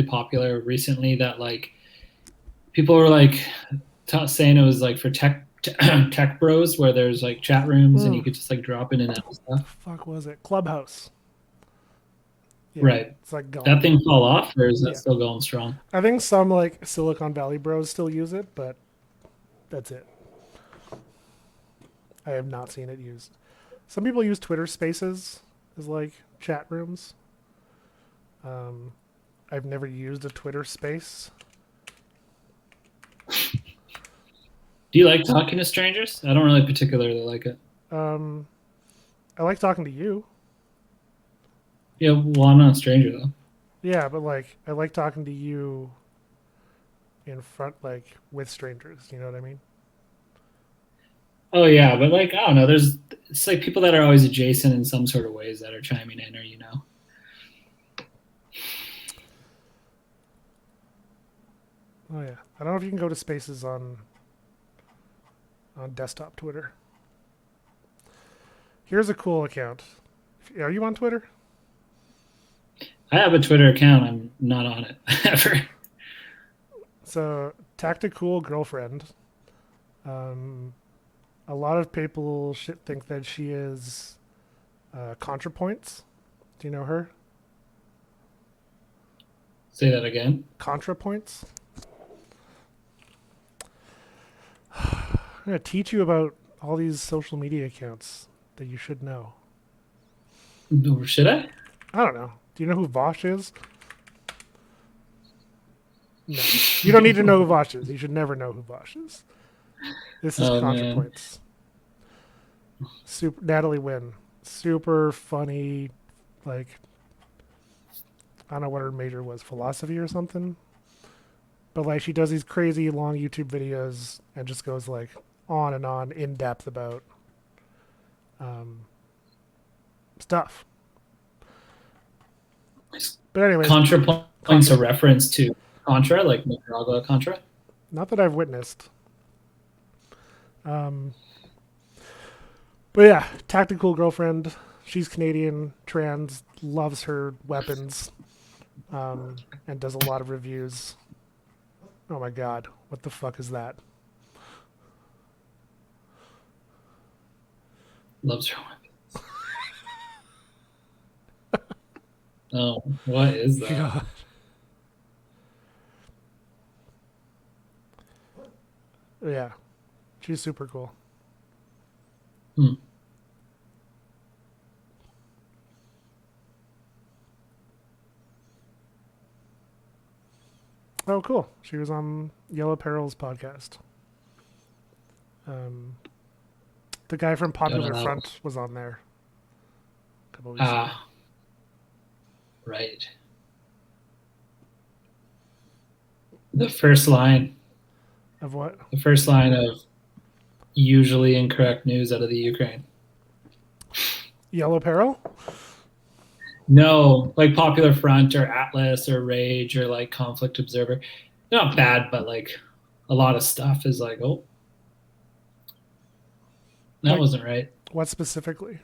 popular recently that like people were like saying it was like for tech bros where there's like chat rooms and you could just like drop in and out of stuff. Fuck was it? Clubhouse. Yeah, Right. it's like That gone. thing fall off or is that Yeah, still going strong? I think some like Silicon Valley bros still use it, but that's it. I have not seen it used. Some people use Twitter Spaces as like chat rooms. Um, I've never used a Twitter Space. Do you like talking to strangers? I don't really particularly like it. Um, I like talking to you. Yeah, well, I'm not a stranger though. Yeah, but like I like talking to you in front, like with strangers. You know what I mean? Oh yeah, but like I don't know. There's it's like people that are always adjacent in some sort of ways that are chiming in, or you know. Oh yeah, I don't know if you can go to Spaces on desktop Twitter. Here's a cool account. Are you on Twitter? I have a Twitter account. I'm not on it ever. So Tactical Girlfriend. Um, a lot of people think that she is ContraPoints. Do you know her? Say that again. ContraPoints. I'm gonna teach you about all these social media accounts that you should know. Should I? I don't know. Do you know who Vosh is? No. You don't need to know who Vosh is. You should never know who Vosh is. This is Oh man, ContraPoints. Super Natalie Wynn. Super funny, like I don't know what her major was, philosophy or something. But like she does these crazy long YouTube videos and just goes like on and on in depth about um, stuff. But anyways, ContraPoint's Contra. a reference to Contra, like Nicaragua Contra. Not that I've witnessed. Um, but yeah, Tactical Girlfriend. She's Canadian, trans, loves her weapons, and does a lot of reviews. Oh my god, what the fuck is that? Loves her. Oh, what is that? God. Yeah, she's super cool. Hmm. Oh, cool. She was on Yellow Peril's podcast. Um, the guy from Don't know Popular that one. Front was on there a couple weeks ago. Ah, right. The first line. Of what? The first line of usually incorrect news out of the Ukraine. Yellow Peril? No, like Popular Front or Atlas or Rage or like Conflict Observer. They're not bad, but like a lot of stuff is like, oh, that Like, wasn't right. what specifically?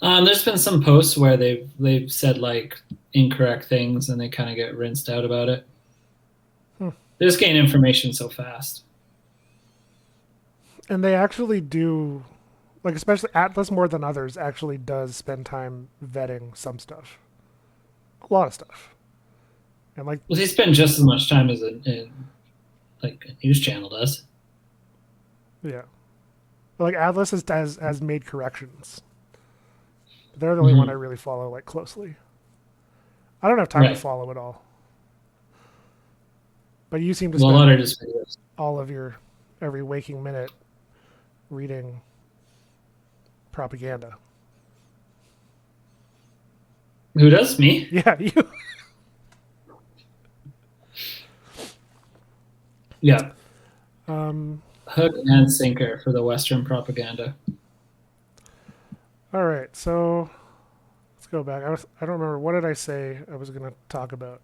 There's been some posts where they've said like incorrect things and they kind of get rinsed out about it. Hmm. They just gain information so fast. And they actually do, like, especially Atlas more than others, actually does spend time vetting some stuff. A lot of stuff. And, like, Well, they spend just as much time as like a news channel does. yeah. But, like, Atlas has made corrections. They're the only one I Mm-hmm. really follow, like, closely. I don't have time to Right. follow it all. But you seem to Well, a lot spend are just videos. all of your every waking minute reading propaganda. Who does? Me? Yeah, you. Yeah. Um, Hook and sinker for the Western propaganda. all right, so let's go back. I don't remember what did I say I was going to talk about.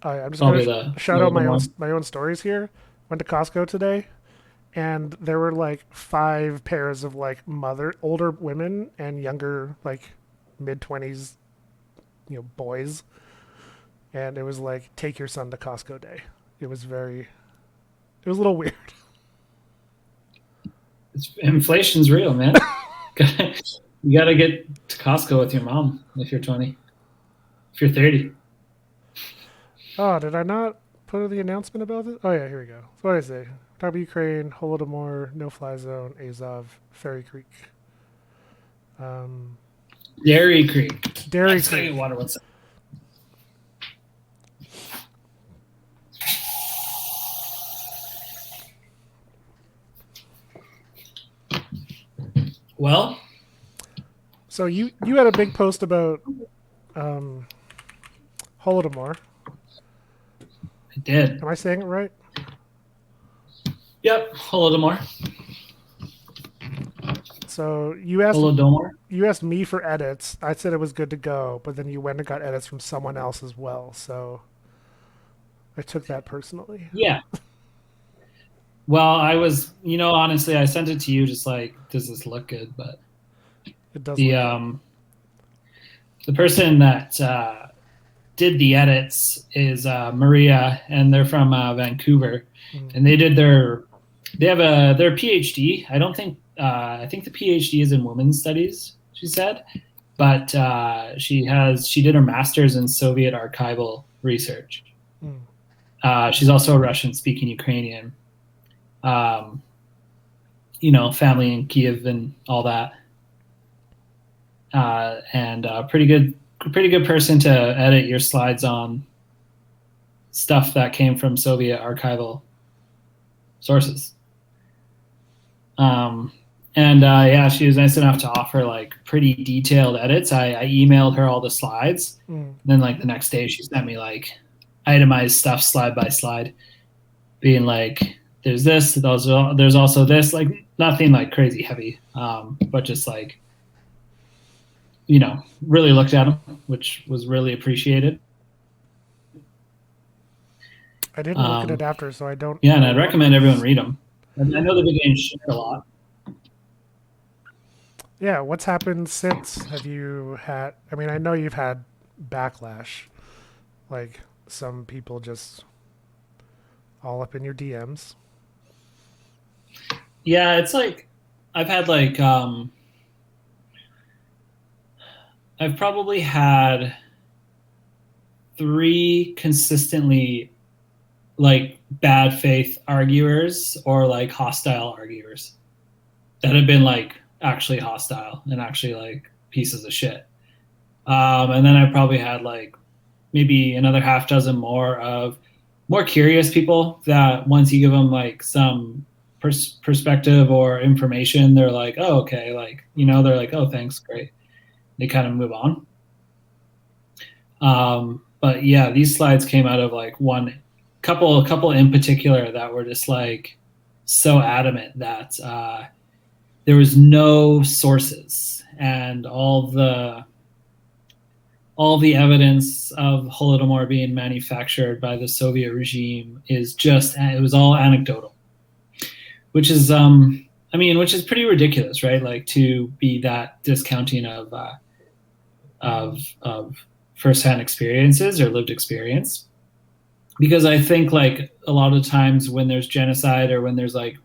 I'm just going Probably to the shout out Holodomor. my own stories here. Went to Costco today, and there were like 5 pairs of like older women and younger like mid 20s boys, and it was like take your son to Costco day. It was a little weird. Inflation's real, man. You gotta get to Costco with your mom if you're 20. If you're 30. Oh, did I not put the announcement about this? Oh yeah, here we go. So what did I say? Talk about Ukraine, Holodomor, no-fly zone, AZOV, Ferry Creek. Dairy Creek. Dairy Let's Creek. get water. What's up? Well, so you had a big post about Holodomor. I did. Am I saying it right? Yep, Holodomor. So Holodomor. you asked me for edits. I said it was good to go, but then you went and got edits from someone else as well. So I took that personally. Yeah. Well, I was, honestly, I sent it to you just like, does this look good? But it does. The person that did the edits is Maria, and they're from Vancouver, and they have their PhD. I think the PhD is in women's studies, she said, but she did her master's in Soviet archival research. She's also a Russian-speaking Ukrainian. Family in Kiev and all that, and pretty good person to edit your slides on stuff that came from Soviet archival sources. She was nice enough to offer like pretty detailed edits. I emailed her all the slides. Then like the next day she sent me like itemized stuff slide by slide, being like, there's this, there's also this, like nothing like crazy heavy, but just like, really looked at them, which was really appreciated. I didn't look at it after, so I don't. Yeah, and I'd recommend everyone read them. I know they've been getting shared a lot. Yeah, what's happened since? Have you had? I mean, I know you've had backlash, like some people just all up in your DMs. Yeah, it's like I've had like I've probably had 3 consistently like bad faith arguers or like hostile arguers that have been like actually hostile and actually like pieces of shit. And then I probably had like maybe another half dozen more of more curious people that once you give them like some perspective or information, they're like, oh, okay. Like, they're like, oh, thanks. Great. They kind of move on. But yeah, these slides came out of like a couple in particular that were just like so adamant that there was no sources, and all the evidence of Holodomor being manufactured by the Soviet regime it was all anecdotal, which is which is pretty ridiculous, right? Like to be that discounting of firsthand experiences or lived experience. Because I think like a lot of times when there's genocide or when there's like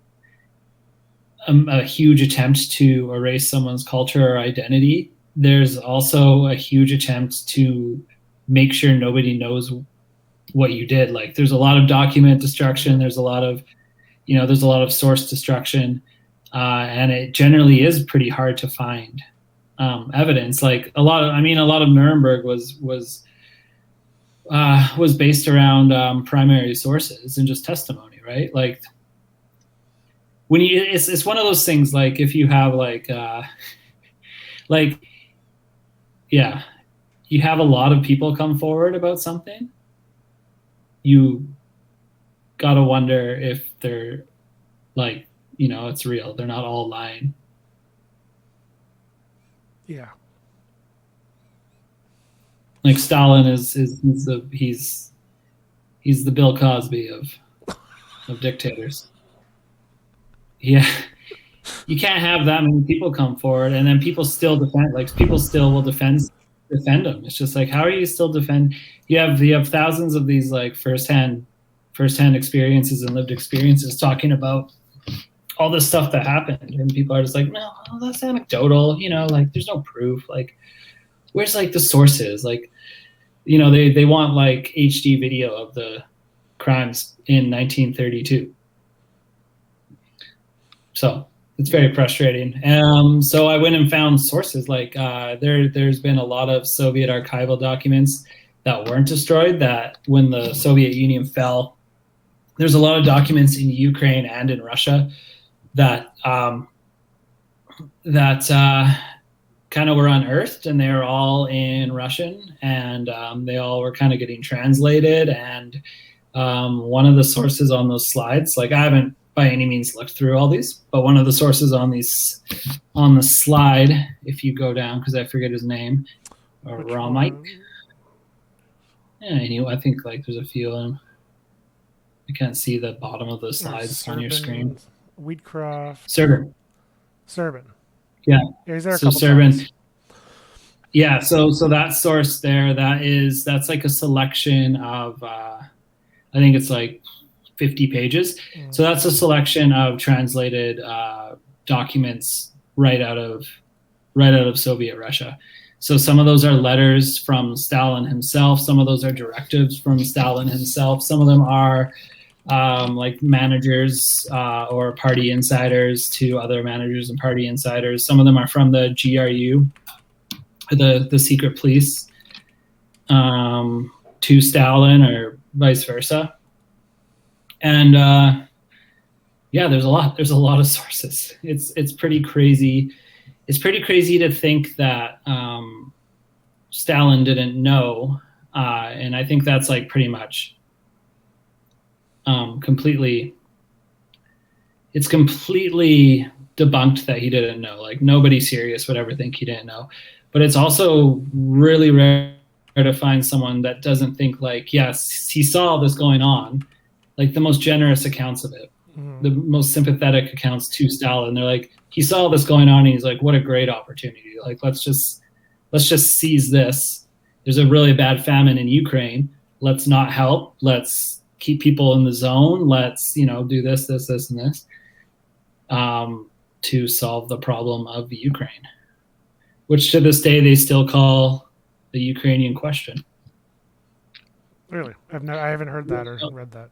a huge attempt to erase someone's culture or identity, there's also a huge attempt to make sure nobody knows what you did. Like there's a lot of document destruction. There's a lot of source destruction. And it generally is pretty hard to find evidence. Like a lot of Nuremberg was based around primary sources and just testimony, right? Like when it's one of those things. Like if you have you have a lot of people come forward about something, you gotta wonder if they're like, it's real. They're not all lying. Yeah. Like Stalin he's the Bill Cosby of dictators. Yeah. You can't have that many people come forward and then people still will defend defend them. It's just like, how are you still defend? You have thousands of these like firsthand experiences and lived experiences talking about all this stuff that happened, and people are just like, no, that's anecdotal. Like there's no proof. Like, where's like the sources? Like, they want like HD video of the crimes in 1932. So it's very frustrating. So I went and found sources. Like there's been a lot of Soviet archival documents that weren't destroyed. That when the Soviet Union fell, there's a lot of documents in Ukraine and in Russia that kind of were unearthed, and they were all in Russian, and they all were kind of getting translated. And one of the sources on those slides, like I haven't by any means looked through all these, but one of the sources on the slide, if you go down, because I forget his name, Mike. Yeah, I think like there's a few of them. I can't see the bottom of the slides on your screen. Wheatcroft. Servin. Yeah. He's there a couple times. Yeah, so that source there, that's like a selection of I think it's like 50 pages. So that's a selection of translated documents right out of Soviet Russia. So some of those are letters from Stalin himself. Some of those are directives from Stalin himself. Some of them are like managers or party insiders to other managers and party insiders. Some of them are from the GRU, the secret police, to Stalin or vice versa. And there's a lot of sources. It's pretty crazy. It's pretty crazy to think that Stalin didn't know, and I think that's like pretty much completely debunked that he didn't know. Like nobody serious would ever think he didn't know. But it's also really rare to find someone that doesn't think like, yes, he saw this going on. Like the most generous accounts of it, the most sympathetic accounts to Stalin. They're like, he saw this going on, and he's like, what a great opportunity. Like, let's just seize this. There's a really bad famine in Ukraine. Let's not help. Let's keep people in the zone. Let's, do this, and this to solve the problem of Ukraine, which to this day they still call the Ukrainian question. Really? I haven't heard that or read that.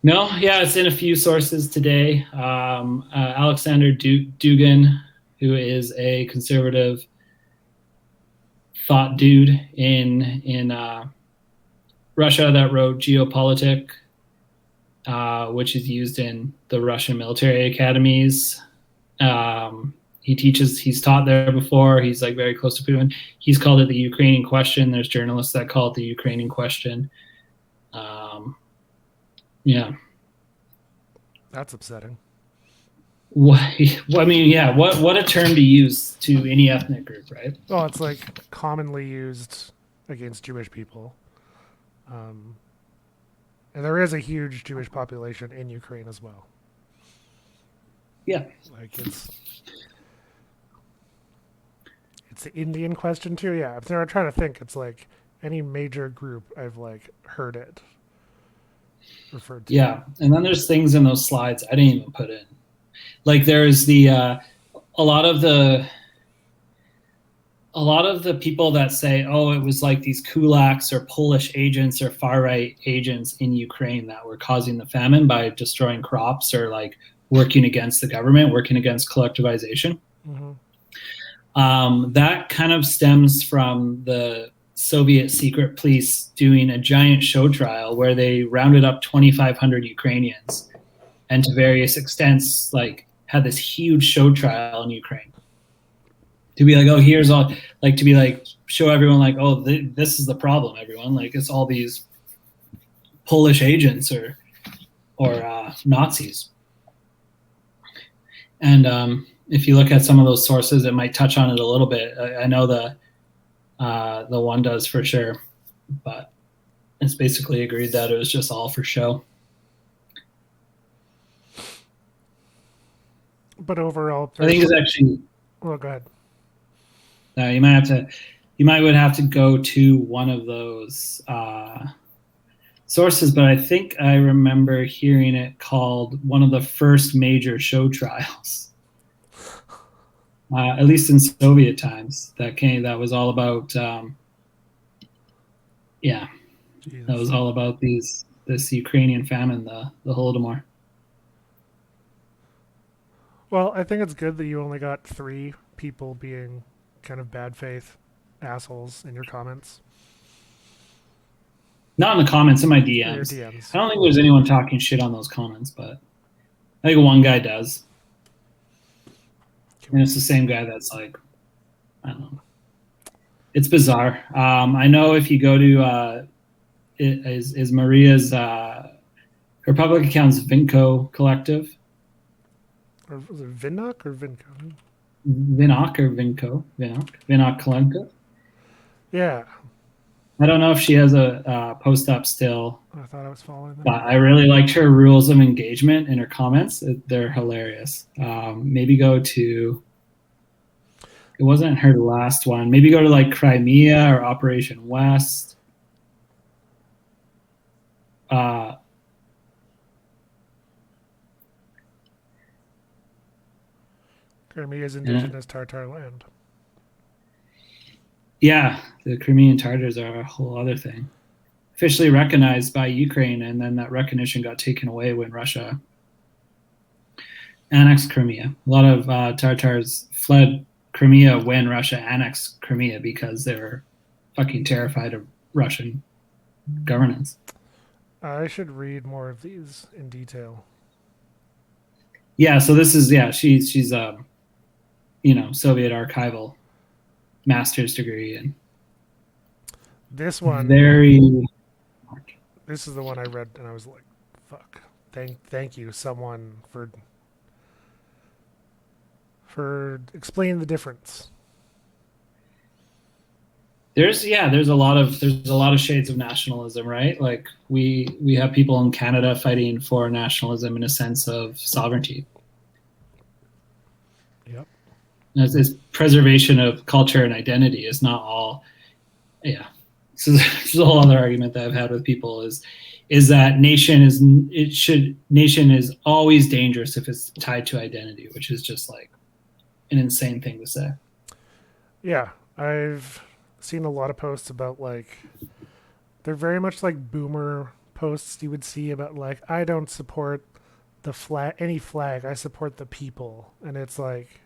No, yeah, it's in a few sources today. Alexander Dugin, who is a conservative thought dude in Russia that wrote Geopolitik, which is used in the Russian military academies. He's taught there before. He's like very close to Putin. He's called it the Ukrainian question. There's journalists that call it the Ukrainian question. Yeah. That's upsetting. What a term to use to any ethnic group, right? Well, it's like commonly used against Jewish people. And there is a huge Jewish population in Ukraine as well. Yeah. Like it's the Indian question too. Yeah. I'm trying to think. It's like any major group I've like heard it referred to. Yeah. And then there's things in those slides I didn't even put in. Like there's a lot of the people that say, oh, it was like these kulaks or Polish agents or far-right agents in Ukraine that were causing the famine by destroying crops or like working against the government, working against collectivization. Mm-hmm. That kind of stems from the Soviet secret police doing a giant show trial where they rounded up 2,500 Ukrainians and to various extents like had this huge show trial in Ukraine. To be like, oh, here's all, like to be like, show everyone like, oh, this is the problem, everyone. Like it's all these Polish agents or Nazis. And if you look at some of those sources, it might touch on it a little bit. I know the one does for sure, but it's basically agreed that it was just all for show. But overall, I think it's actually. Well, go ahead. You might would have to go to one of those sources, but I think I remember hearing it called one of the first major show trials, at least in Soviet times. That was all about, yeah, Jesus. that was all about this Ukrainian famine, the Holodomor. Well, I think it's good that you only got 3 people being kind of bad faith assholes in your comments. Not in the comments, in my Or your DMs. DMs. I don't think there's anyone talking shit on those comments, but I think one guy does. And it's the same guy that's like, I don't know. It's bizarre. I know if you go to is Maria's her public account's Vinco Collective. Or was it Vinok or Vinco? Vinok or Vinco? Vinok Collective. Yeah. I don't know if she has a post up still. I thought I was following them. But I really liked her rules of engagement in her comments. They're hilarious. Maybe go to, it wasn't her last one. Maybe go to like Crimea or Operation West. Crimea's indigenous Tartar land. Yeah, the Crimean Tatars are a whole other thing. Officially recognized by Ukraine, and then that recognition got taken away when Russia annexed Crimea. A lot of Tatars fled Crimea when Russia annexed Crimea because they were fucking terrified of Russian governance. I should read more of these in detail. Yeah, so this is she's Soviet archival master's degree, and this one this is the one I read and I was like, fuck. Thank you someone for explaining the difference. There's a lot of shades of nationalism, right? Like we have people in Canada fighting for nationalism in a sense of sovereignty. Yep. This preservation of culture and identity is not all. Yeah, this is a whole other argument that I've had with people is that nation is always dangerous if it's tied to identity, which is just like an insane thing to say. Yeah, I've seen a lot of posts about like they're very much like boomer posts you would see about like I don't support the any flag, I support the people, and it's like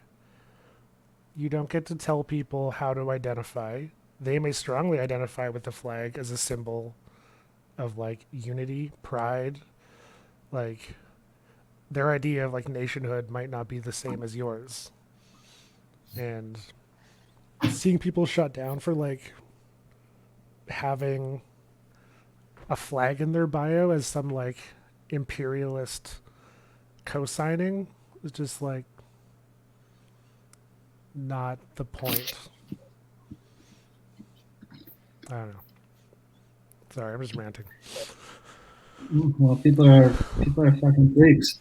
you don't get to tell people how to identify. They may strongly identify with the flag as a symbol of like unity, pride, like their idea of like nationhood might not be the same as yours. And seeing people shut down for like having a flag in their bio as some like imperialist co-signing is just like not the point. I don't know. Sorry, I'm just ranting. Well, people are fucking freaks.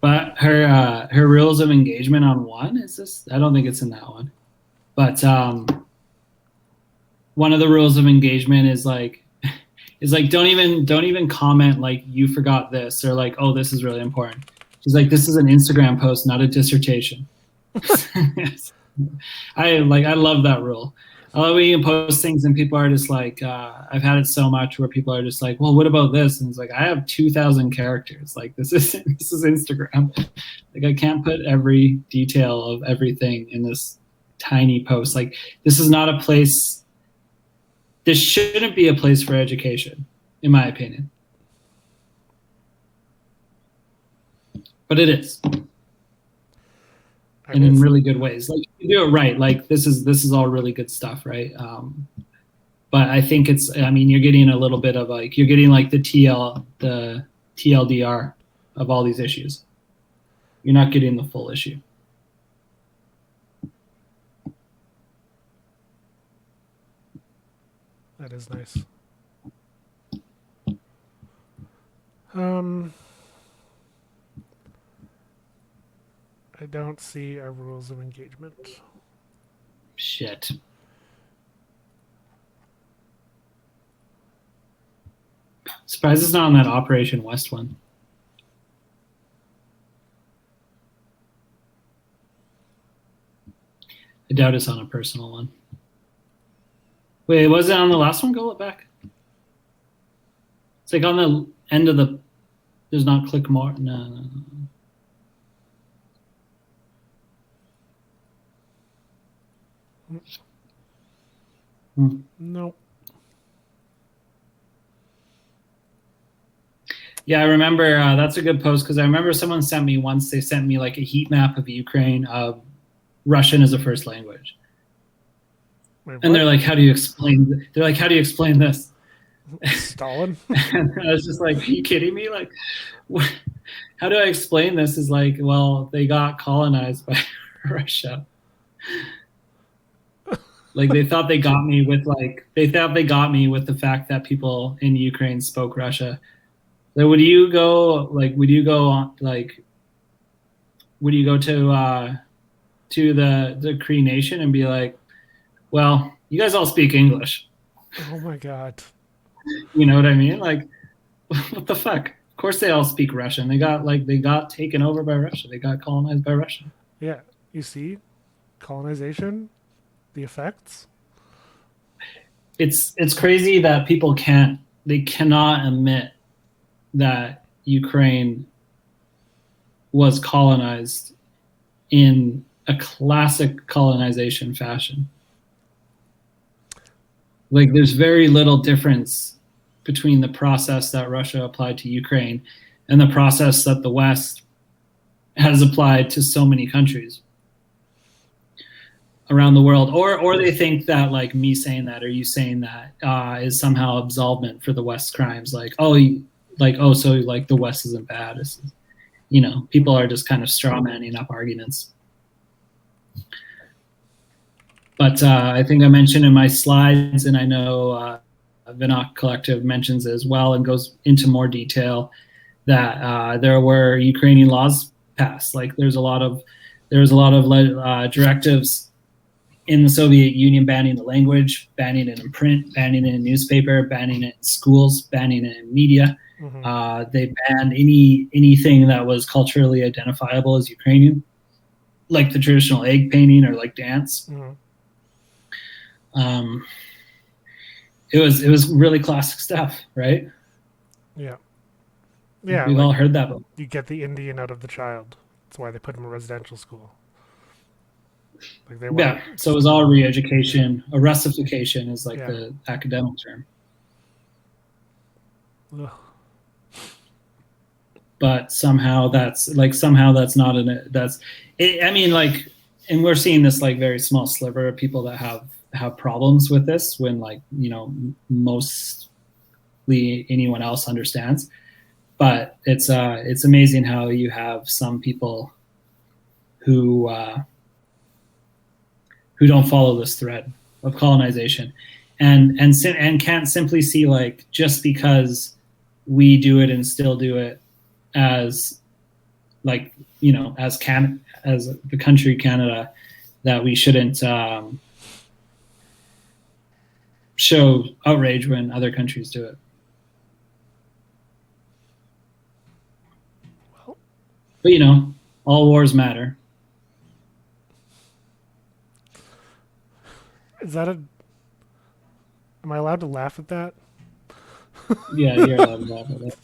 But her rules of engagement on one is this. I don't think it's in that one. But one of the rules of engagement is like don't even comment like you forgot this or like, oh, this is really important. She's like, this is an Instagram post, not a dissertation. I love that rule. I love when you can post things and people are just like, I've had it so much where people are just like, well, what about this? And it's like, I have 2,000 characters. Like this is Instagram. Like I can't put every detail of everything in this tiny post. Like this is not a place. This shouldn't be a place for education, in my opinion. But it is. And in really good ways. Like you do it right. Like this is all really good stuff, right? But I think you're getting a little bit of like you're getting like the TLDR of all these issues. You're not getting the full issue. That is nice. I don't see our rules of engagement. Shit. Surprised it's not on that Operation West one. I doubt it's on a personal one. Wait, was it on the last one? Go look back. It's like on the end of the. There's not click more. No. Nope. Yeah, I remember that's a good post because I remember someone sent me once. They sent me like a heat map of Ukraine of Russian as a first language, and they're like, "How do you explain?" They're like, "How do you explain this?" Stalin. And I was just like, "Are you kidding me? Like, what? How do I explain this?" Is like, well, they got colonized by Russia. Like they thought they got me with the fact that people in Ukraine spoke Russia. So would you go to the Cree Nation and be like, well, you guys all speak English? Oh my God. You know what I mean? Like, what the fuck? Of course they all speak Russian. They got taken over by Russia. They got colonized by Russia. Yeah, you see, colonization, the effects. It's crazy that people cannot admit that Ukraine was colonized in a classic colonization fashion. Like there's very little difference between the process that Russia applied to Ukraine and the process that the West has applied to so many countries around the world. Or they think that like me saying that or you saying that is somehow absolvement for the West's crimes. So like the West isn't bad. It's, people are just kind of straw manning up arguments. But I think I mentioned in my slides, and I know Vinok Collective mentions it as well and goes into more detail, that there were Ukrainian laws passed. Like there was a lot of directives in the Soviet Union banning the language, banning it in print, banning it in newspaper, banning it in schools, banning it in media. Mm-hmm. They banned anything that was culturally identifiable as Ukrainian, like the traditional egg painting or like dance. Mm-hmm. It was really classic stuff, right? Yeah. Yeah. We've all heard that before. You get the Indian out of the child. That's why they put him in residential school. Yeah, so it was all re-education. A Russification is like the academic term. Ugh. But somehow that's not and we're seeing this like very small sliver of people that have problems with this when mostly anyone else understands. But it's amazing how you have some people who don't follow this thread of colonization and can't simply see like just because we do it and still do it as like as the country Canada, that we shouldn't show outrage when other countries do it. But all wars matter. Am I allowed to laugh at that? Yeah, you're allowed to laugh at that.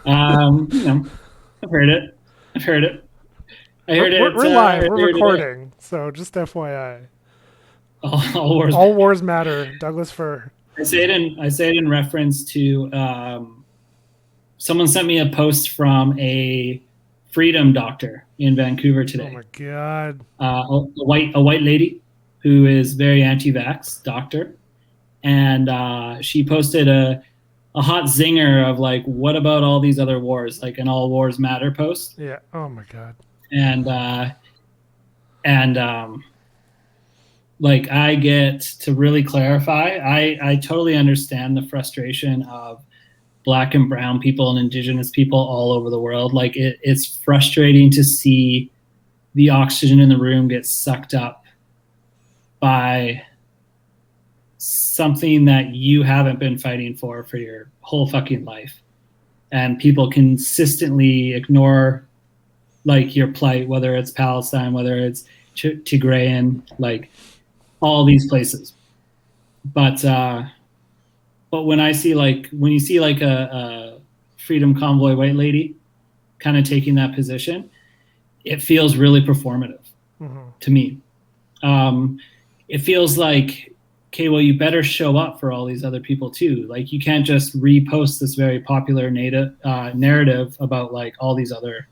I've heard it. We're live. We're recording. So just FYI. All wars matter. Douglas Fur. I say it in reference to someone sent me a post from a freedom doctor in Vancouver today. Oh my God. A white lady who is very anti-vax doctor, and she posted a hot zinger of like, what about all these other wars, like an all wars matter post. Yeah. Oh my God. And like I get to really clarify. I totally understand the frustration of Black and brown people and Indigenous people all over the world. Like it's frustrating to see the oxygen in the room gets sucked up by something that you haven't been fighting for your whole fucking life, and people consistently ignore like your plight, whether it's Palestine, whether it's Tigrayan, like all these places. But when I see like when you see like a freedom convoy white lady kind of taking that position, it feels really performative to me. It feels like, okay, well, you better show up for all these other people too. Like, you can't just repost this very popular narrative about like all these other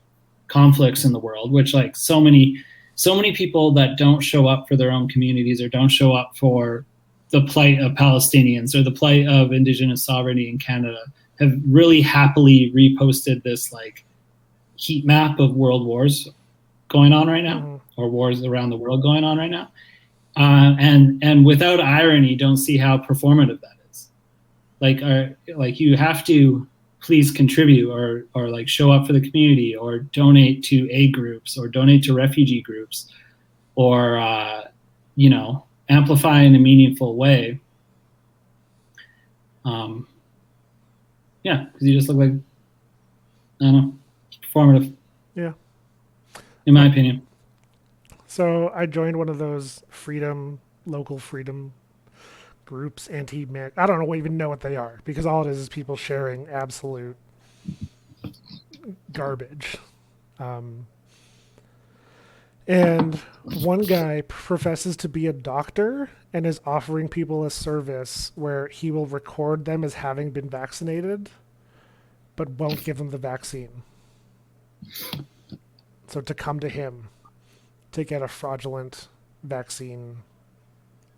conflicts in the world, which like so many people that don't show up for their own communities or don't show up for the plight of Palestinians or the plight of Indigenous sovereignty in Canada have really happily reposted this like heat map of world wars going on right now, or wars around the world going on right now. And without irony, don't see how performative that is. Like you have to please contribute or like show up for the community or donate to aid groups or donate to refugee groups or amplify in a meaningful way. Because you just look like, I don't know, performative. Yeah. In my opinion. So I joined one of those local freedom groups, I don't even know what they are, because all it is people sharing absolute garbage. And one guy professes to be a doctor and is offering people a service where he will record them as having been vaccinated, but won't give them the vaccine. So to come to him to get a fraudulent vaccine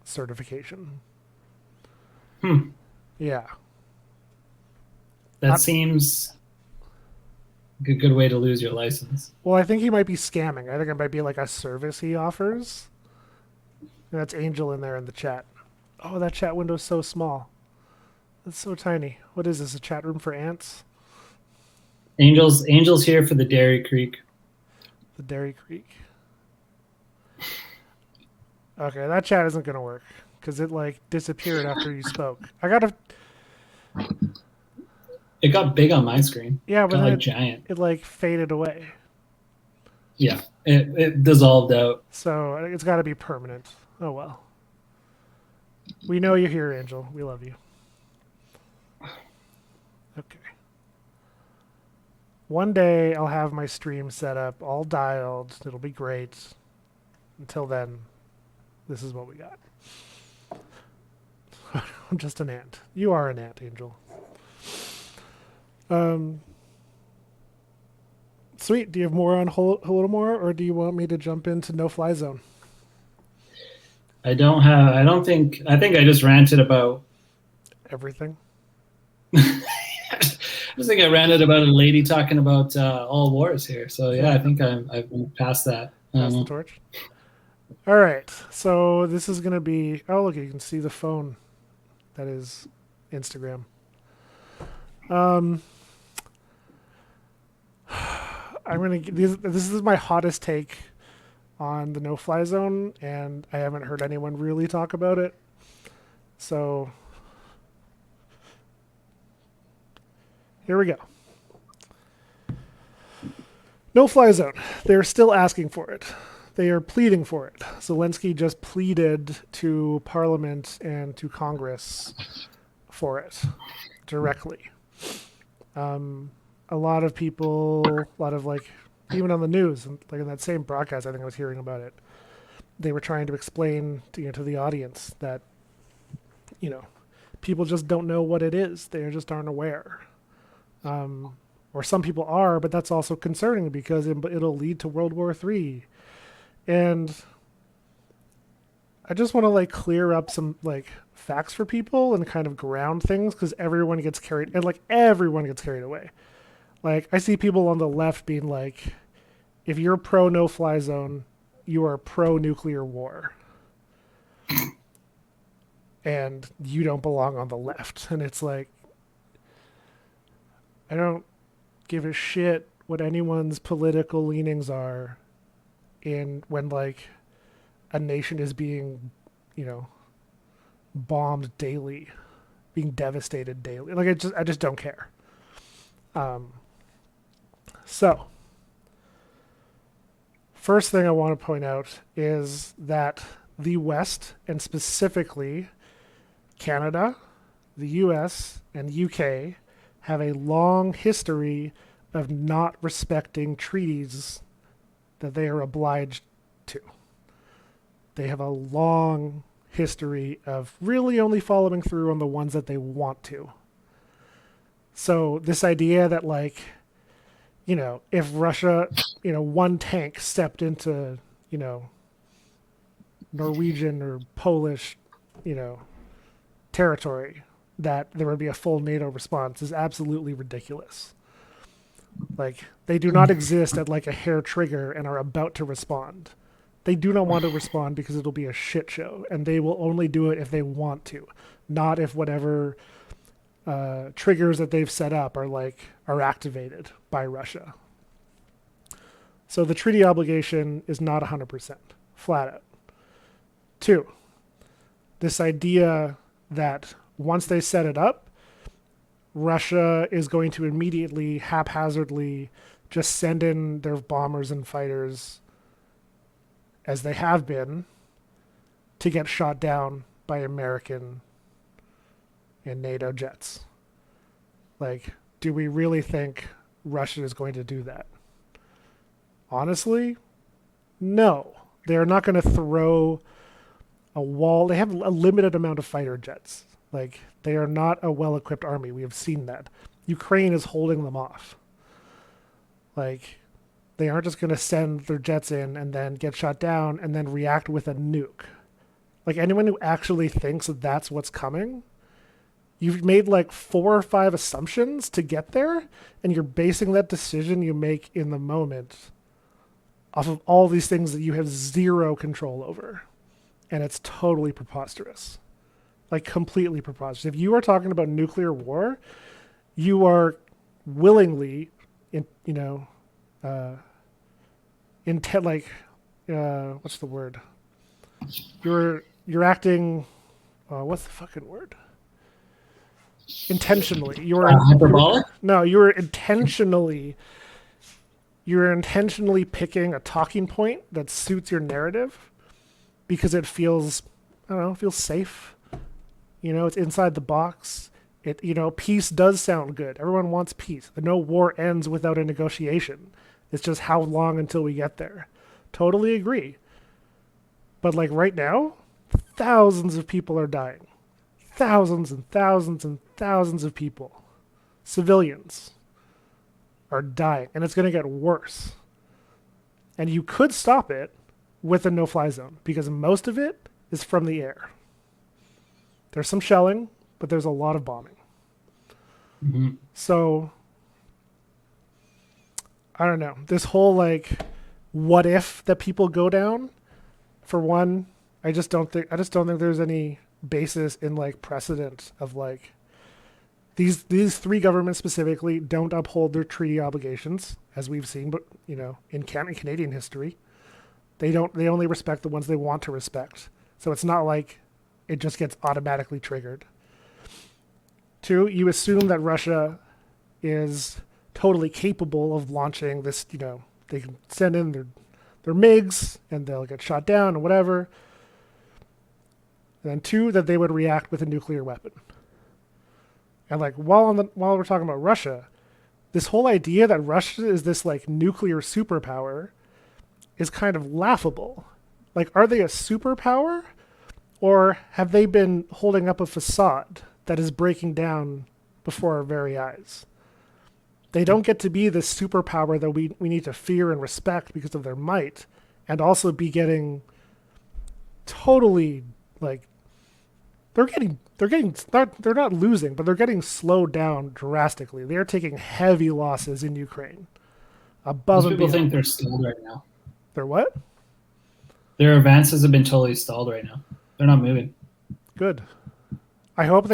certification. Yeah. That seems like a good way to lose your license. Well, I think he might be scamming. I think it might be like a service he offers. And that's Angel in there in the chat. Oh, that chat window's so small. It's so tiny. What is this, a chat room for ants? Angel's here for the Dairy Creek. The Dairy Creek. Okay, that chat isn't going to work because it like disappeared after you spoke. It got big on my screen. Yeah, but then giant. It like faded away. Yeah, it dissolved out. So it's got to be permanent. Oh well. We know you're here, Angel. We love you. Okay. One day I'll have my stream set up, all dialed. It'll be great. Until then, this is what we got. I'm just an ant. You are an ant, Angel. Sweet. Do you have more on Holodomor, or do you want me to jump into No Fly Zone? I think I just ranted about everything. I just think I ranted about a lady talking about all wars here. So yeah, I think I've moved past that. Pass the torch. All right. So this is going to be... Oh, look, you can see the phone. That is Instagram. I'm going to... This is my hottest take on the no-fly zone, and I haven't heard anyone really talk about it. So... here we go. No-fly zone. They're still asking for it. They are pleading for it. Zelensky just pleaded to Parliament and to Congress for it directly. A lot of people, even on the news, like in that same broadcast, I think I was hearing about it. They were trying to explain to the audience that, people just don't know what it is. They just aren't aware. Or some people are, but that's also concerning because it'll lead to World War III. And I just want to clear up some facts for people and kind of ground things, because everyone gets carried away. I see people on the left being like, if you're pro no-fly zone, you are pro nuclear war. And you don't belong on the left. And it's like, I don't give a shit what anyone's political leanings are. in when like a nation is being, you know, bombed daily, being devastated daily. Like I just don't care. Um, so first thing I want to point out is that the West, and specifically Canada, the US, and UK, have a long history of not respecting treaties that they are obliged to. They have a long history of really only following through on the ones that they want to. So this idea that like, you know, if Russia, you know, one tank stepped into, you know, Norwegian or Polish, you know, territory, that there would be a full NATO response is absolutely ridiculous. Like, they do not exist at like a hair trigger and are about to respond. They do not want to respond because it'll be a shit show, and they will only do it if they want to, not if whatever triggers that they've set up are activated by Russia. So the treaty obligation is not 100%, flat out. 2, this idea that once they set it up, Russia is going to immediately, haphazardly, just send in their bombers and fighters, as they have been, to get shot down by American and NATO jets. Like, do we really think Russia is going to do that? Honestly, no. They're not going to throw a wall. They have a limited amount of fighter jets. Like, they are not a well-equipped army. We have seen that. Ukraine is holding them off. Like, they aren't just going to send their jets in and then get shot down and then react with a nuke. Like, anyone who actually thinks that that's what's coming, you've made like 4 or 5 assumptions to get there, and you're basing that decision you make in the moment off of all these things that you have zero control over. And it's totally preposterous. Like, completely preposterous. If you are talking about nuclear war, you are willingly, intent, like, what's the word? You're acting, what's the fucking word? Intentionally. Hyperbolic? No, you're intentionally picking a talking point that suits your narrative because it feels, I don't know, feels safe. You know, it's inside the box. It, you know, peace does sound good. Everyone wants peace. No war ends without a negotiation. It's just how long until we get there. Totally agree. But like right now, thousands of people are dying. Thousands and thousands and thousands of people, civilians, are dying. And it's going to get worse. And you could stop it with a no-fly zone because most of it is from the air. There's some shelling, but there's a lot of bombing. Mm-hmm. So, I don't know. This whole, like, what if that people go down, for one, I just don't think there's any basis in, like, precedent of, like, these 3 governments specifically don't uphold their treaty obligations, as we've seen, but, you know, in Canadian history. They only respect the ones they want to respect. So it's not like it just gets automatically triggered. 2, you assume that Russia is totally capable of launching this, you know, they can send in their MiGs and they'll get shot down or whatever. And then 2, that they would react with a nuclear weapon. And like while we're talking about Russia, this whole idea that Russia is this like nuclear superpower is kind of laughable. Like, are they a superpower? Or have they been holding up a facade that is breaking down before our very eyes? They don't get to be the superpower that we need to fear and respect because of their might, and also be getting totally, like, they're not losing, but they're getting slowed down drastically. They're taking heavy losses in Ukraine. Above Most and people beyond. think they're stalled right now. They're what? Their advances have been totally stalled right now. They're not moving. Good. I hope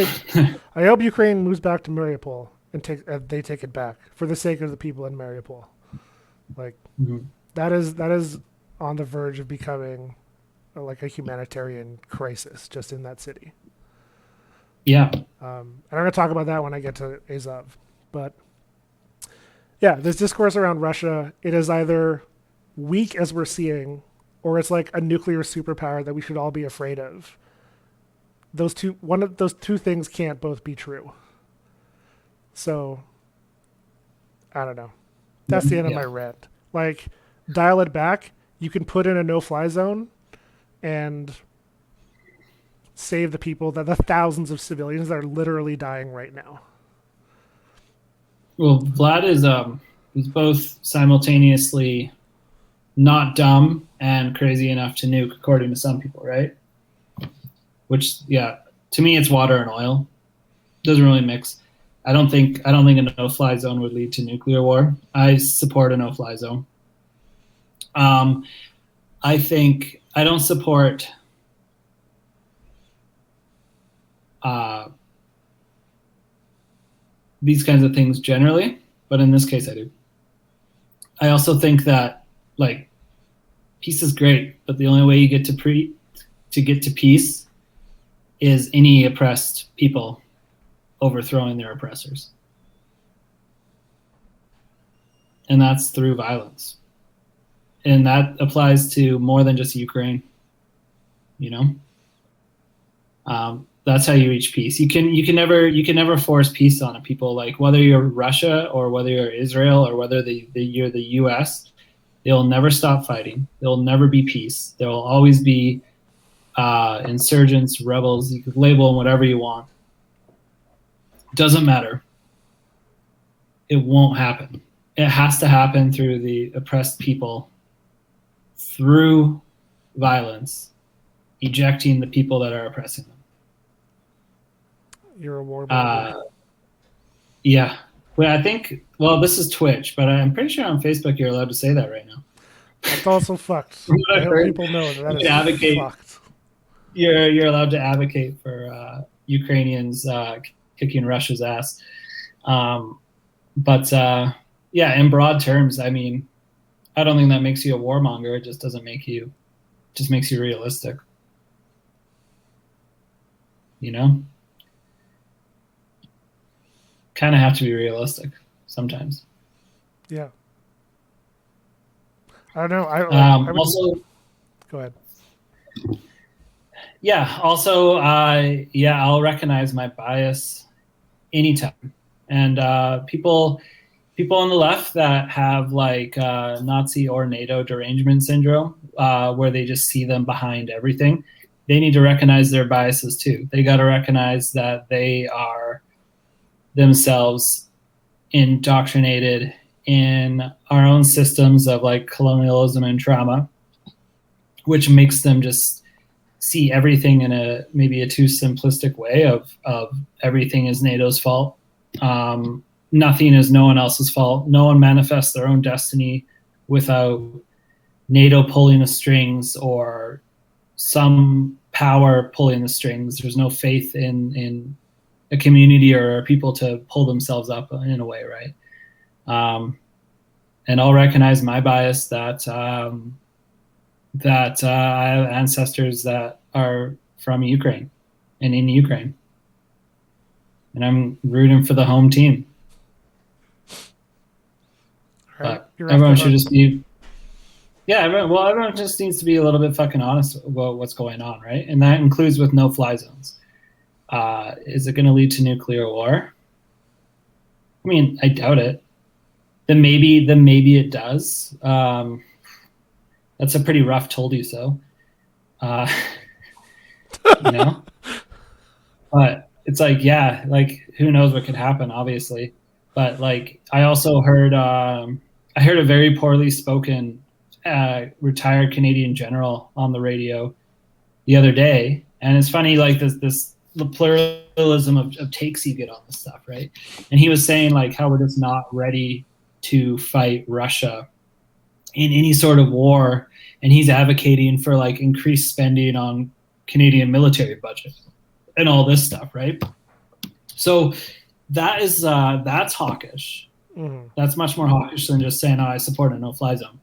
Ukraine moves back to Mariupol and they take it back for the sake of the people in Mariupol. Like, that is on the verge of becoming like a humanitarian crisis just in that city. Yeah. And I'm going to talk about that when I get to AZOV. But yeah, this discourse around Russia, it is either weak as we're seeing, or it's like a nuclear superpower that we should all be afraid of. One of those two things can't both be true. So I don't know. That's the end of my rant. Like, dial it back. You can put in a no-fly zone and save the people, the thousands of civilians that are literally dying right now. Well, Vlad is both simultaneously not dumb and crazy enough to nuke, according to some people, right? Which, yeah, to me, it's water and oil. Doesn't really mix. I don't think a no-fly zone would lead to nuclear war. I support a no-fly zone. I don't support these kinds of things generally, but in this case I do. I also think that, like, peace is great, but the only way you get to get to peace is any oppressed people overthrowing their oppressors. And that's through violence. And that applies to more than just Ukraine, you know? That's how you reach peace. You can never force peace on people. Like, whether you're Russia or whether you're Israel or whether you're the U.S., they'll never stop fighting. There will never be peace. There will always be insurgents, rebels. You could label them whatever you want. Doesn't matter. It won't happen. It has to happen through the oppressed people, through violence, ejecting the people that are oppressing them. You're a warmonger. Yeah. Well, this is Twitch, but I'm pretty sure on Facebook you're allowed to say that right now. That's also fucked. I hope people know that is fucked. You're allowed to advocate for Ukrainians kicking Russia's ass. But yeah, in broad terms, I mean, I don't think that makes you a warmonger. It just makes you realistic. You know? Kind of have to be realistic sometimes. Yeah. I don't know. Also, go ahead. Yeah. Also, I'll recognize my bias anytime. And people on the left that have like Nazi or NATO derangement syndrome, where they just see them behind everything, they need to recognize their biases too. They got to recognize that they are themselves indoctrinated in our own systems of like colonialism and trauma, which makes them just see everything in maybe a too simplistic way of everything is NATO's fault. Nothing is no one else's fault. No one manifests their own destiny without NATO pulling the strings or some power pulling the strings. There's no faith in a community or people to pull themselves up in a way, right? And I'll recognize my bias that I have ancestors that are from Ukraine and in Ukraine, and I'm rooting for the home team. Right. But everyone should just be, everyone just needs to be a little bit fucking honest about what's going on, right? And that includes with no-fly zones. Is it going to lead to nuclear war? I mean, I doubt it. Then maybe it does. That's a pretty rough told you so. You know? But it's like, yeah, like who knows what could happen, obviously. But like I also heard I heard a very poorly spoken retired Canadian general on the radio the other day. And it's funny, like the pluralism of takes you get on this stuff, right? And he was saying like how we're just not ready to fight Russia in any sort of war, and he's advocating for like increased spending on Canadian military budget and all this stuff, right? So that's hawkish. Mm-hmm. That's much more hawkish than just saying, "Oh, I support a no-fly zone."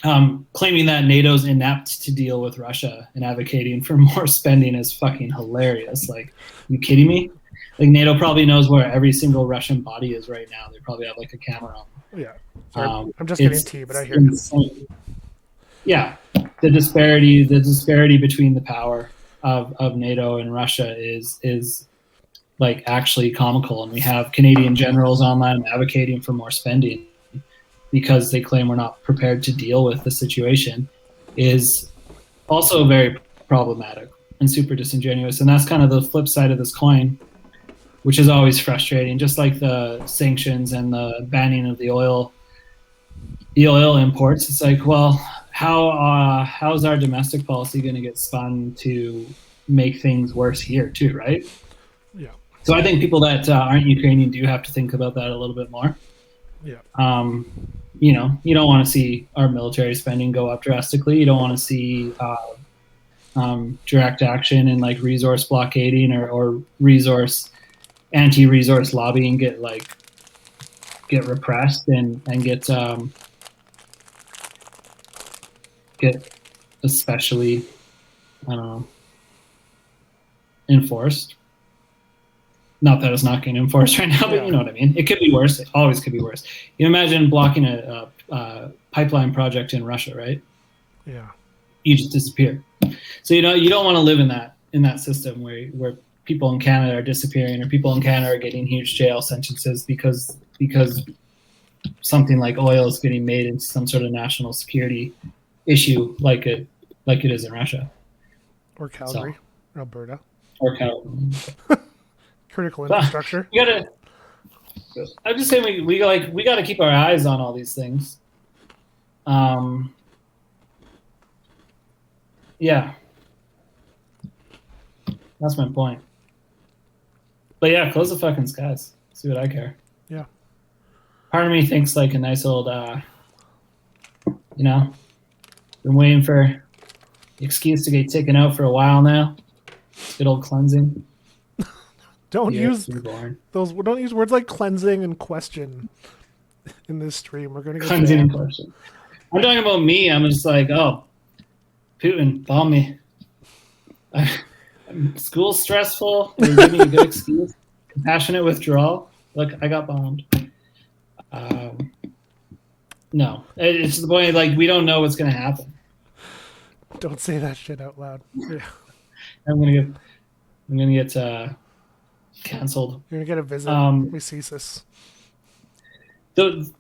claiming that NATO's inept to deal with Russia and advocating for more spending is fucking hilarious. Like, you kidding me? Like, NATO probably knows where every single Russian body is right now. They probably have like a camera on them. Yeah. Sorry, I'm just getting tea, but I hear you. Yeah, the disparity between the power of NATO and Russia is like actually comical, and we have Canadian generals online advocating for more spending because they claim we're not prepared to deal with the situation, is also very problematic and super disingenuous. And that's kind of the flip side of this coin, which is always frustrating, just like the sanctions and the banning of the oil imports. It's like, well, how's our domestic policy going to get spun to make things worse here too, right? Yeah. So I think people that aren't Ukrainian do have to think about that a little bit more. Yeah. You know, you don't want to see our military spending go up drastically. You don't want to see direct action and like resource blockading or anti-resource lobbying get repressed and get especially, I don't know, enforced. Not that it's not getting enforced right now, but you know what I mean. It could be worse. It always could be worse. You imagine blocking a pipeline project in Russia, right? Yeah. You just disappear. So you don't want to live in that system where people in Canada are disappearing or people in Canada are getting huge jail sentences because something like oil is getting made into some sort of national security issue like it is in Russia. Or Calgary, Alberta. Or Calgary. Critical infrastructure. I'm just saying we got to keep our eyes on all these things. Yeah, that's my point. But yeah, close the fucking skies. See what I care. Yeah. Part of me thinks like a nice old, been waiting for the excuse to get taken out for a while now. Good old cleansing. Don't use words like cleansing and question in this stream. We're going to get cleansing and question. I'm talking about me. I'm just like, oh, Putin, bomb me. School's stressful. You're giving me a good excuse. Compassionate withdrawal. Look, I got bombed. No, it's the point. Like, we don't know what's going to happen. Don't say that shit out loud. Yeah. I'm gonna get canceled. You're gonna get a visit. We cease this.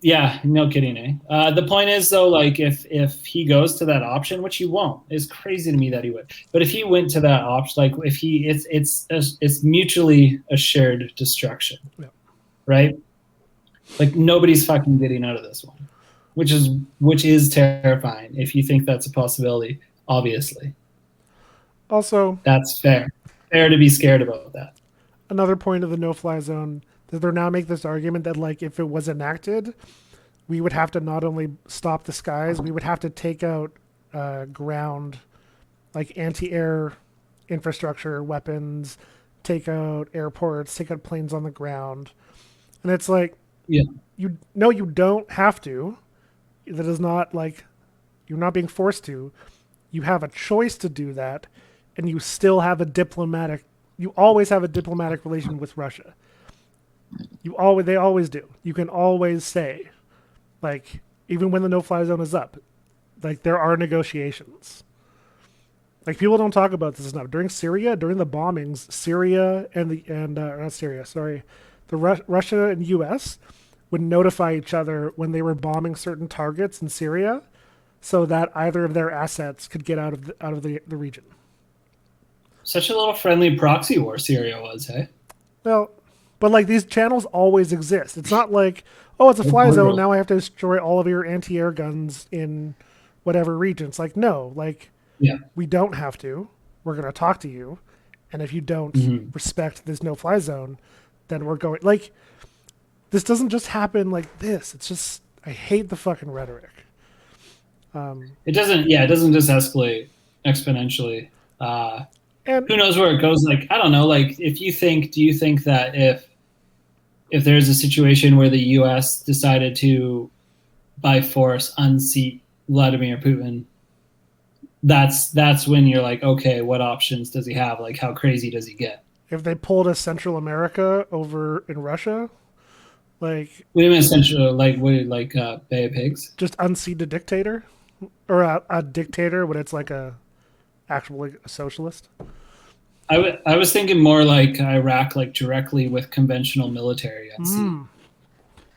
Yeah, no kidding, eh? The point is though, like if he goes to that option, which he won't, it's crazy to me that he would. But if he went to that option, like if it's mutually assured destruction, right? Like nobody's fucking getting out of this one, which is terrifying. If you think that's a possibility, obviously. Also, that's fair to be scared about that. Another point of the no-fly zone, that they're now making this argument that like if it was enacted, we would have to not only stop the skies, we would have to take out ground, like anti-air infrastructure, weapons, take out airports, take out planes on the ground. And it's like, you don't have to. That is not like, you're not being forced to. You have a choice to do that, and you still have you always have a diplomatic relation with Russia. They always do. You can always say, like, even when the no-fly zone is up, like, there are negotiations. Like, people don't talk about this enough. During the bombings, Russia and U.S. would notify each other when they were bombing certain targets in Syria, so that either of their assets could get out of the region. Such a little friendly proxy war Syria was, hey? Well, but like these channels always exist. It's not like, oh, it's a fly zone, now I have to destroy all of your anti-air guns in whatever region. It's like, no, like, we don't have to. We're going to talk to you. And if you don't respect this no-fly zone, then we're going... Like, this doesn't just happen like this. It's just... I hate the fucking rhetoric. It doesn't just escalate exponentially. And who knows where it goes? Like, I don't know. Like, do you think that if there's a situation where the U.S. decided to, by force, unseat Vladimir Putin, that's when you're like, okay, what options does he have? Like, how crazy does he get? If they pulled a Central America over in Russia, like Wait a minute, Central, like what, like Bay of Pigs? just unseat a dictator, or a dictator when it's like a actual like, a socialist. I was thinking more like Iraq, like directly with conventional military unseat. No.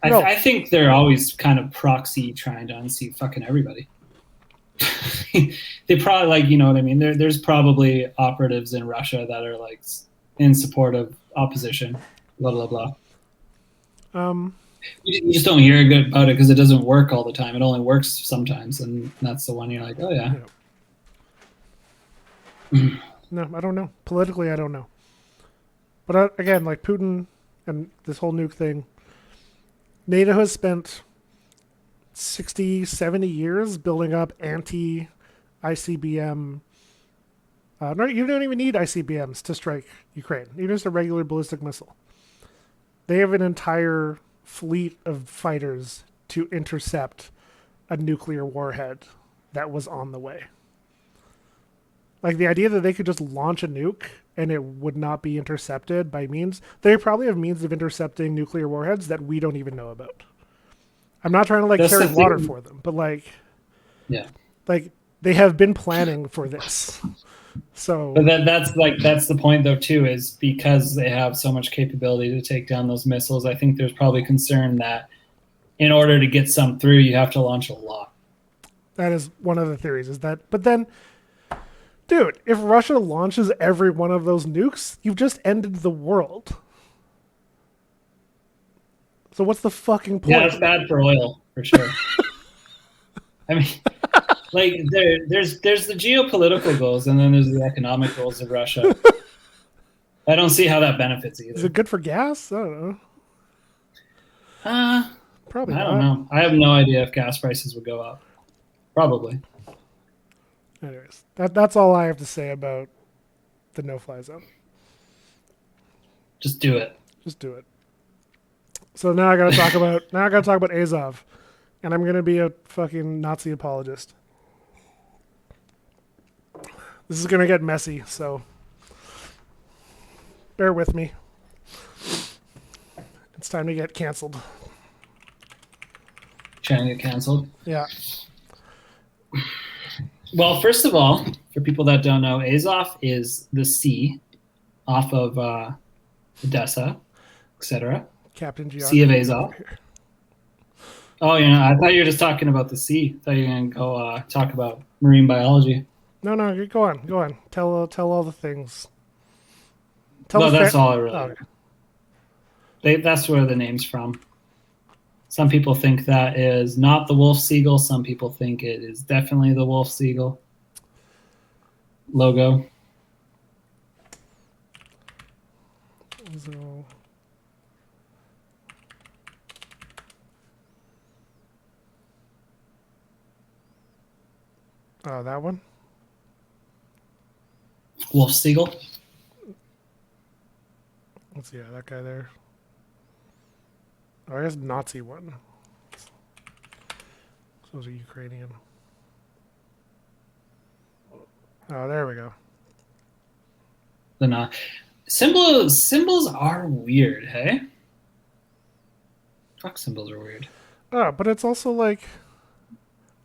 I think they're always kind of proxy trying to unseat fucking everybody. They probably, like, you know what I mean? There's probably operatives in Russia that are like in support of opposition, blah blah blah. You just don't hear good about it because it doesn't work all the time. It only works sometimes, and that's the one you're like, oh yeah. No, I don't know. Politically, I don't know. But again, like Putin and this whole nuke thing, NATO has spent 60, 70 years building up anti-ICBM. No, you don't even need ICBMs to strike Ukraine. You're just a regular ballistic missile. They have an entire fleet of fighters to intercept a nuclear warhead that was on the way. Like the idea that they could just launch a nuke and it would not be intercepted by means, they probably have means of intercepting nuclear warheads that we don't even know about. I'm not trying to like carry water for them, but like, yeah, like they have been planning for this. So, but that's the point though too, is because they have so much capability to take down those missiles. I think there's probably concern that in order to get some through, you have to launch a lot. That is one of the theories. Is that, but then, dude, if Russia launches every one of those nukes, you've just ended the world. So what's the fucking point? Yeah, it's bad for oil for sure. I mean, like there's the geopolitical goals and then there's the economic goals of Russia. I don't see how that benefits either. Is it good for gas? I don't know. Probably. I don't know. I have no idea if gas prices would go up. Probably. Anyways, that's all I have to say about the no-fly zone. Just do it. Just do it. So now I gotta talk about AZOV, and I'm gonna be a fucking Nazi apologist. This is gonna get messy, so bear with me. It's time to get canceled. Trying to get canceled? Yeah. Well, first of all, for people that don't know, AZOV is the sea off of Odessa, etc. Captain Geography. Sea of Azov. Oh, yeah. I thought you were just talking about the sea. I thought you were going to go talk about marine biology. No, go on. Tell all the things. That's all I really. That's where the name's from. Some people think that is not the wolf seagull. Some people think it is definitely the wolf seagull logo. So, oh, that one? Wolf seagull? Let's see, that guy there. Oh, I guess Nazi one. So it was a Ukrainian. Oh, there we go. The symbols are weird, hey? Fuck, symbols are weird. Oh, but it's also like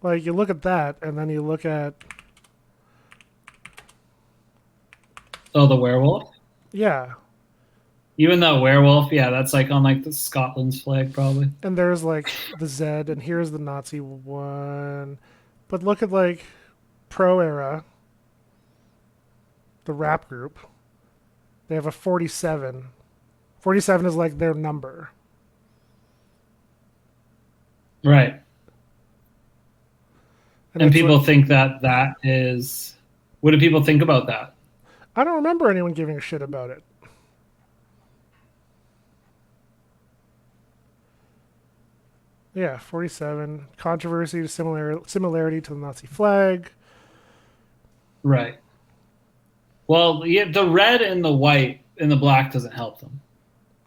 you look at that, and then you look at... Oh, the werewolf? Yeah. Even though werewolf, yeah, that's like on like the Scotland's flag probably. And there's like the Z, and here's the Nazi one. But look at like Pro Era, the rap group. They have a 47. 47 is like their number. Right. And people like, think that is... What do people think about that? I don't remember anyone giving a shit about it. Yeah, 47. Controversy, similarity to the Nazi flag. Right. Well, yeah, the red and the white and the black doesn't help them.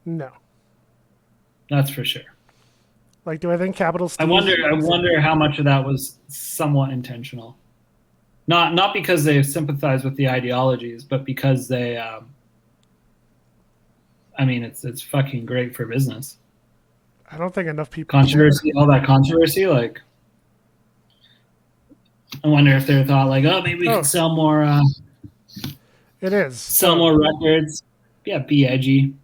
No. That's for sure. Like, do I think Capital I Steez? wonder how much of that was somewhat intentional. Not because they sympathize with the ideologies, but because they. I mean, it's fucking great for business. I don't think enough people care. Controversy, all that controversy, like. I wonder if they thought like, oh, maybe we Oh, could sell more. it is. Sell more records. Yeah, be edgy.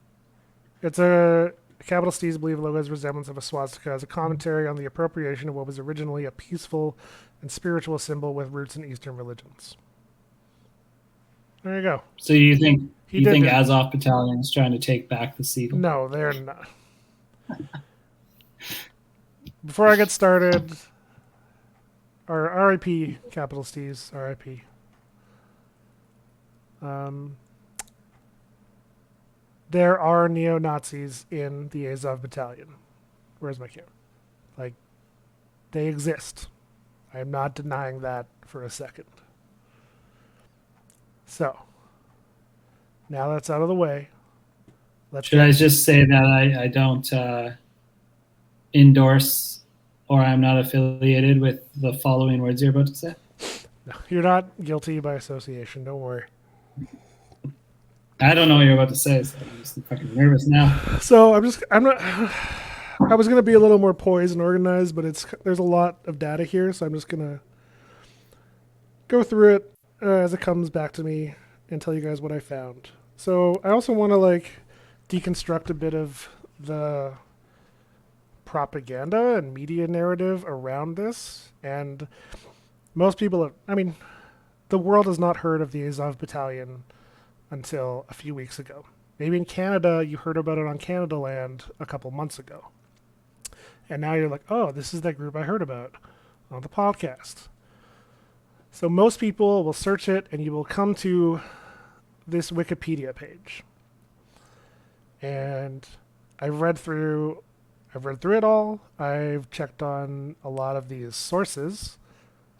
It's a Capital Steez believe logo's resemblance of a swastika as a commentary on the appropriation of what was originally a peaceful and spiritual symbol with roots in Eastern religions. There you go. So you think He did it. AZOV Battalion is trying to take back the siegel? No, they're not. Before I get started, our RIP Capital Steez, RIP. There are neo-Nazis in the AZOV Battalion. Where's my camera? Like, they exist. I am not denying that for a second. So, now that's out of the way. Should I just say that I don't endorse or I'm not affiliated with the following words you're about to say? No, you're not guilty by association. Don't worry. I don't know what you're about to say, so I'm just fucking nervous now. So I'm not. I was gonna be a little more poised and organized, but there's a lot of data here, so I'm just gonna go through it as it comes back to me and tell you guys what I found. So I also want to like deconstruct a bit of the propaganda and media narrative around this. And most people have, I mean, the world has not heard of the Azov Battalion until a few weeks ago. Maybe in Canada, you heard about it on Canada Land a couple months ago. And now you're like, oh, this is that group I heard about on the podcast. So most people will search it and you will come to this Wikipedia page. And I've read through it all. I've checked on a lot of these sources.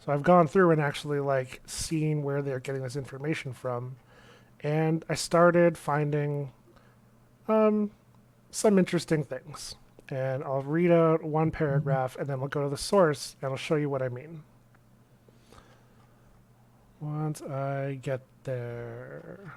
So I've gone through and actually like seen where they're getting this information from. And I started finding some interesting things. And I'll read out one paragraph and then we'll go to the source and I'll show you what I mean. Once I get there.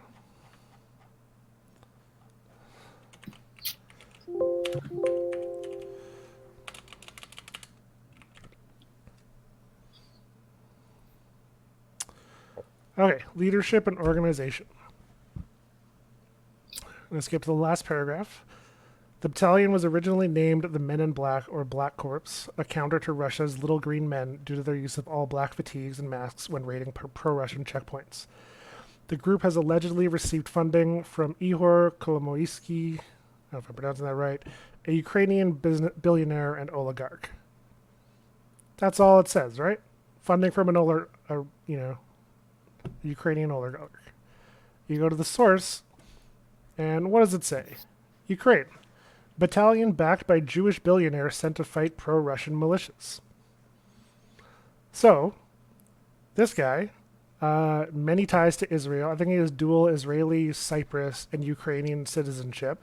Okay, leadership and organization. Let's skip to the last paragraph. The battalion was originally named the Men in Black or Black Corps, a counter to Russia's Little Green Men due to their use of all black fatigues and masks when raiding pro-Russian checkpoints. The group has allegedly received funding from Ihor Kolomoisky, I don't know if I'm pronouncing that right, a Ukrainian billionaire and oligarch. That's all it says, right? Funding from an Ukrainian oligarch. You go to the source, and what does it say? Ukraine. Battalion backed by Jewish billionaire sent to fight pro-Russian militias. So, this guy, many ties to Israel. I think he has dual Israeli, Cyprus, and Ukrainian citizenship.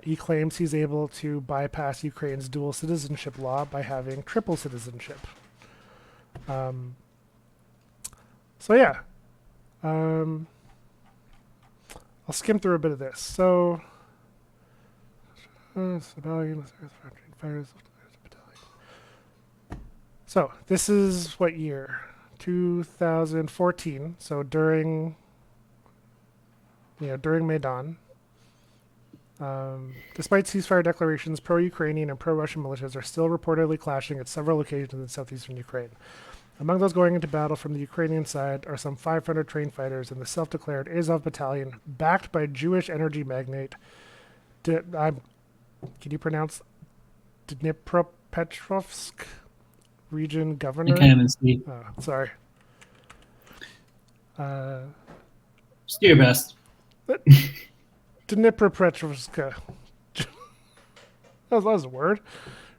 He claims he's able to bypass Ukraine's dual citizenship law by having triple citizenship. So yeah, I'll skim through a bit of this. So, this is what year? 2014. So during Maidan. Despite ceasefire declarations, pro-Ukrainian and pro-Russian militias are still reportedly clashing at several locations in southeastern Ukraine. Among those going into battle from the Ukrainian side are some 500 trained fighters in the self-declared Azov Battalion, backed by Jewish energy magnate. Can you pronounce Dnipropetrovsk region governor? I can't even see. Oh, sorry. Just do your best. Dnipropetrovsk. that was a word.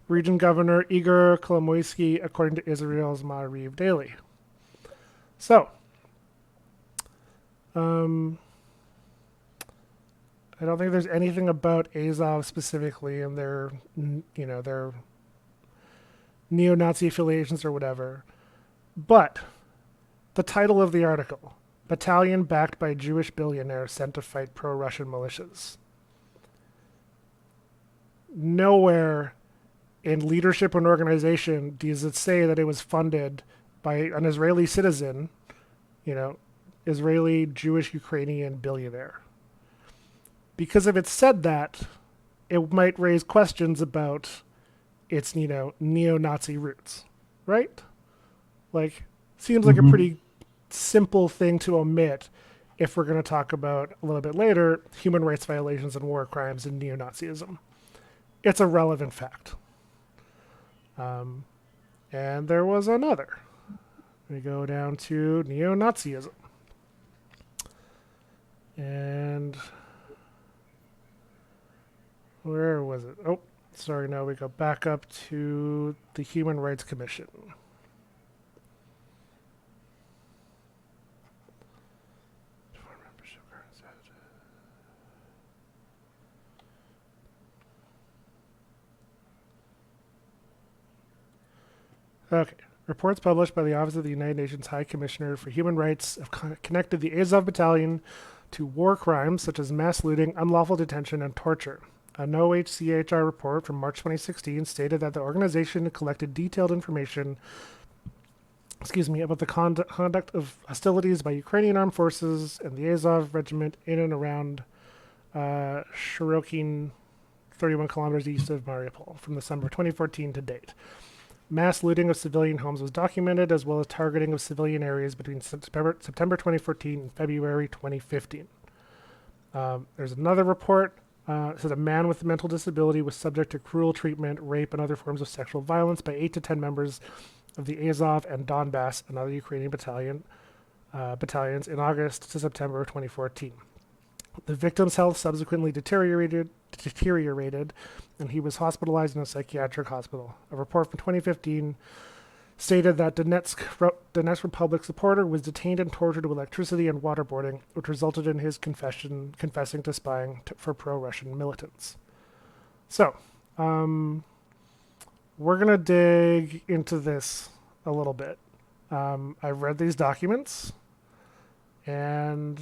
Region Governor Igor Kolomoisky, according to Israel's Ma'ariv Daily. So, I I don't think there's anything about Azov specifically and their neo-Nazi affiliations or whatever. But the title of the article: Battalion backed by Jewish billionaire sent to fight pro-Russian militias. Nowhere in leadership and organization does it say that it was funded by an Israeli citizen, Israeli Jewish Ukrainian billionaire. Because if it said that, it might raise questions about its, neo-Nazi roots, right? Like, seems like a pretty simple thing to omit if we're going to talk about a little bit later human rights violations and war crimes and neo-Nazism. It's a relevant fact. And there was another. We go down to neo-Nazism. And where was it? Oh, sorry, no, we go back up to the Human Rights Commission. Okay. Reports published by the Office of the United Nations High Commissioner for Human Rights have connected the AZOV battalion to war crimes such as mass looting, unlawful detention, and torture. An OHCHR report from March 2016 stated that the organization collected detailed information about the conduct of hostilities by Ukrainian armed forces and the Azov regiment in and around Shirokin, 31 kilometers east of Mariupol, from December 2014 to date. Mass looting of civilian homes was documented, as well as targeting of civilian areas between September 2014 and February 2015. There's another report. It says a man with a mental disability was subject to cruel treatment, rape, and other forms of sexual violence by 8 to 10 members of the Azov and Donbass, another Ukrainian battalions, in August to September of 2014. The victim's health subsequently deteriorated, and he was hospitalized in a psychiatric hospital. A report from 2015 stated that Donetsk Republic supporter was detained and tortured with electricity and waterboarding, which resulted in his confessing to spying for pro-Russian militants. So, we're going to dig into this a little bit. I've read these documents, and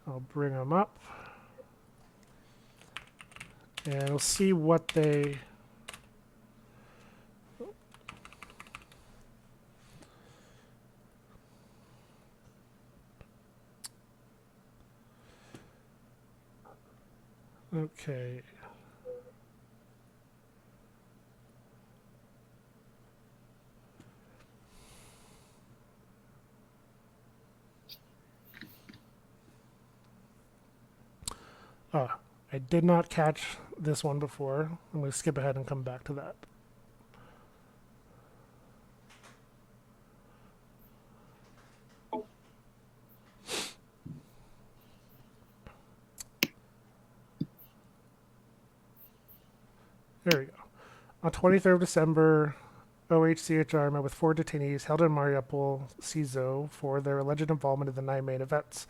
I'll bring them up, and we'll see what they... Okay. I did not catch this one before. I'm going to skip ahead and come back to that. There we go. On 23rd of December, OHCHR met with 4 detainees held in Mariupol CISO for their alleged involvement in the 9 main events.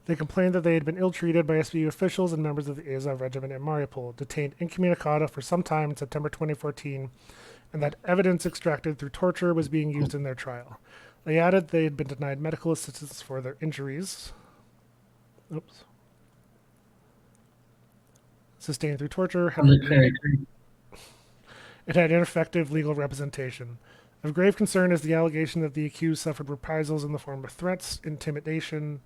They complained that they had been ill-treated by SBU officials and members of the AZOV regiment in Mariupol, detained incommunicado for some time in September 2014, and that evidence extracted through torture was being used in their trial. They added they had been denied medical assistance for their injuries. Sustained through torture. It had ineffective legal representation. Of grave concern is the allegation that the accused suffered reprisals in the form of threats, intimidation,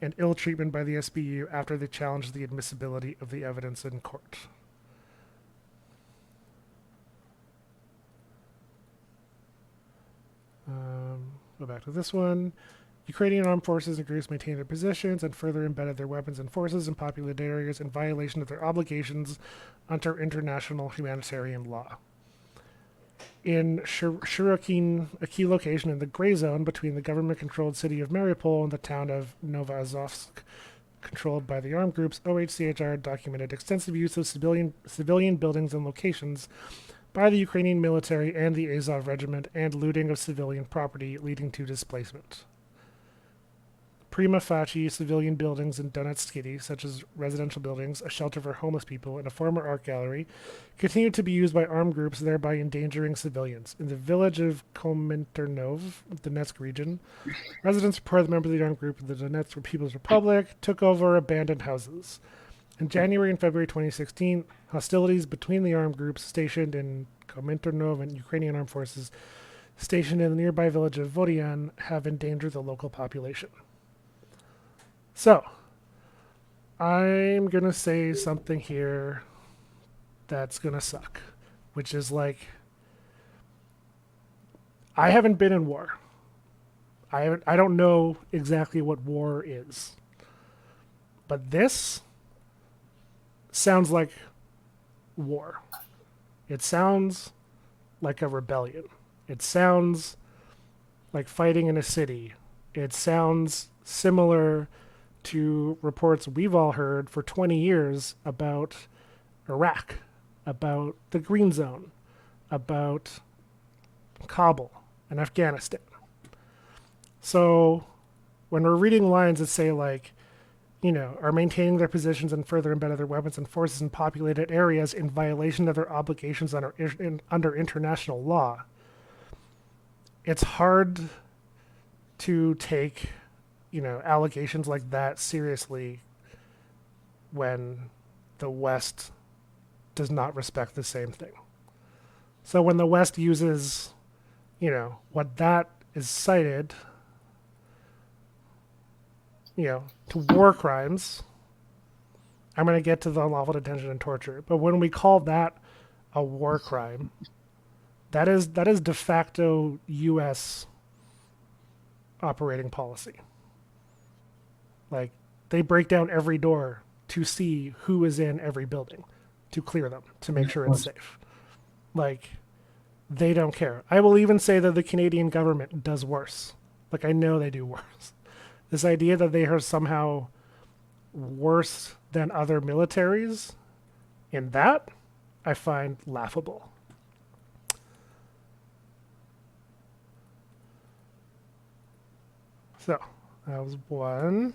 and ill treatment by the SBU after they challenged the admissibility of the evidence in court. Go back to this one. Ukrainian armed forces and groups maintained their positions and further embedded their weapons and forces in populated areas in violation of their obligations under international humanitarian law. In Shirokin, a key location in the gray zone between the government-controlled city of Mariupol and the town of Novazovsk, controlled by the armed groups, OHCHR documented extensive use of civilian buildings and locations by the Ukrainian military and the Azov regiment, and looting of civilian property leading to displacement. prima facie civilian buildings in Donetsk City, such as residential buildings, a shelter for homeless people, and a former art gallery, continue to be used by armed groups, thereby endangering civilians. In the village of Kominternov, Donetsk region, residents report the members of the armed group of the Donetsk People's Republic took over abandoned houses. In January and February 2016, hostilities between the armed groups stationed in Kominternov and Ukrainian armed forces stationed in the nearby village of Vodian have endangered the local population. So, I'm going to say something here that's going to suck, which is like, I haven't been in war. I don't know exactly what war is. But this sounds like war. It sounds like a rebellion. It sounds like fighting in a city. It sounds similar to reports we've all heard for 20 years about Iraq, about the Green Zone, about Kabul and Afghanistan. So when we're reading lines that say like, are maintaining their positions and further embedded their weapons and forces in populated areas in violation of their obligations under international law, it's hard to take, allegations like that seriously when the West does not respect the same thing. So when the West uses, what that is cited, to war crimes, I'm going to get to the unlawful detention and torture. But when we call that a war crime, that is de facto U.S. operating policy. Like, they break down every door to see who is in every building, to clear them, to make sure it's safe. Like, they don't care. I will even say that the Canadian government does worse. Like, I know they do worse. This idea that they are somehow worse than other militaries in that, I find laughable. So, that was one.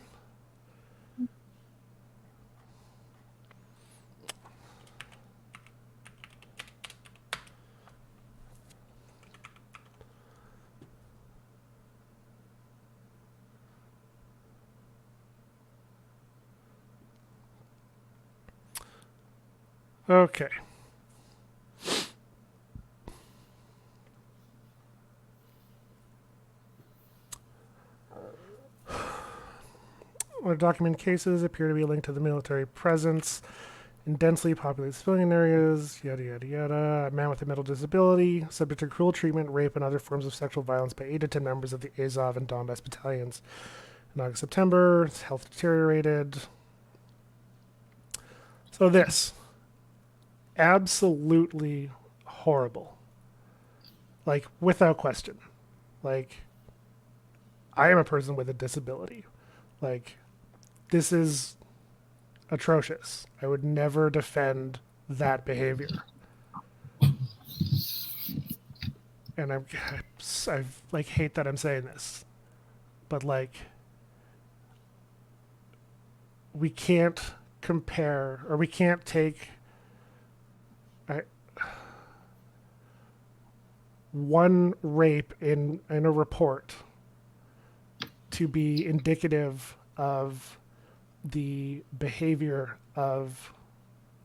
Okay. Where documented cases appear to be linked to the military presence in densely populated civilian areas, yada, yada, yada. A man with a mental disability, subject to cruel treatment, rape, and other forms of sexual violence by 8 to 10 members of the AZOV and Donbass battalions. In August, September, his health deteriorated. So this, absolutely horrible. Like, without question. Like, I am a person with a disability. Like, this is atrocious. I would never defend that behavior. And I like hate that I'm saying this, but like, we can't compare, or we can't take one rape in a report to be indicative of the behavior of,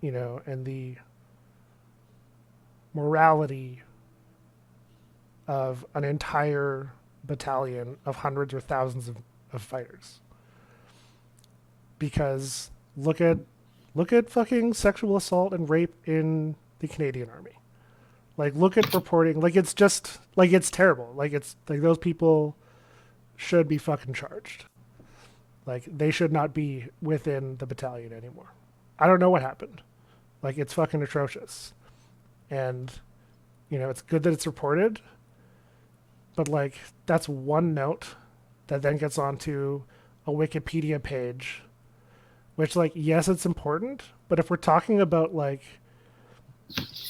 and the morality of an entire battalion of hundreds or thousands of fighters. Because look at fucking sexual assault and rape in the Canadian Army. Like, look at reporting. Like, it's just, like, it's terrible. Like, it's, like, those people should be fucking charged. Like, they should not be within the battalion anymore. I don't know what happened. Like, it's fucking atrocious. And, it's good that it's reported. But, like, that's one note that then gets onto a Wikipedia page. Which, like, yes, it's important. But if we're talking about, like,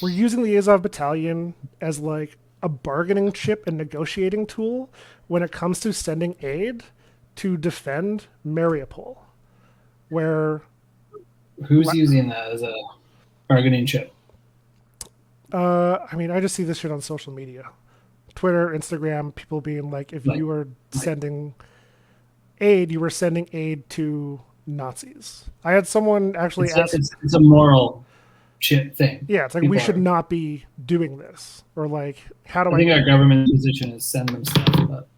we're using the Azov battalion as, like, a bargaining chip and negotiating tool when it comes to sending aid to defend Mariupol, where Who's using that as a bargaining chip? I mean, I just see this shit on social media, Twitter, Instagram, people being like, if you were sending aid, you were sending aid to Nazis. I had someone actually ask. It's a moral chip thing. Yeah, it's like we should not be doing this, or like, how do I think our government position is send them stuff. But.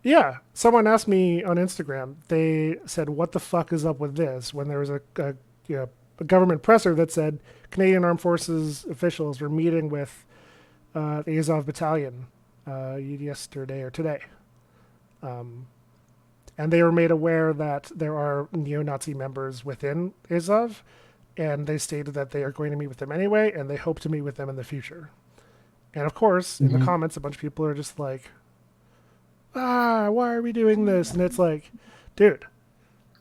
Yeah, someone asked me on Instagram. They said, "What the fuck is up with this?" When there was a government presser that said Canadian Armed Forces officials were meeting with the AZOV battalion yesterday or today, and they were made aware that there are neo-Nazi members within AZOV, and they stated that they are going to meet with them anyway, and they hope to meet with them in the future. And of course, in the comments, a bunch of people are just like, why are we doing this? And it's like, dude,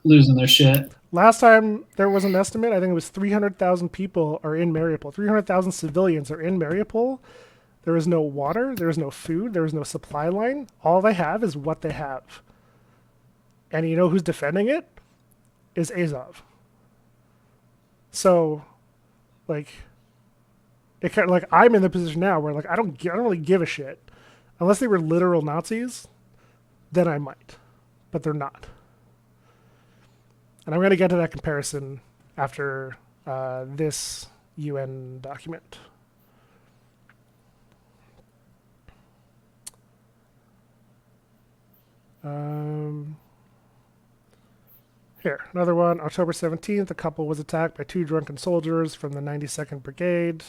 losing their shit. Last time there was an estimate, I think it was 300,000 people are in Mariupol. 300,000 civilians are in Mariupol. There is no water. There is no food. There is no supply line. All they have is what they have. And you know who's defending it? Is AZOV. So, like, it kind of, like, I'm in the position now where, like, I don't really give a shit. Unless they were literal Nazis, then I might. But they're not. And I'm going to get to that comparison after this UN document. Here, another one. October 17th, a couple was attacked by 2 drunken soldiers from the 92nd Brigade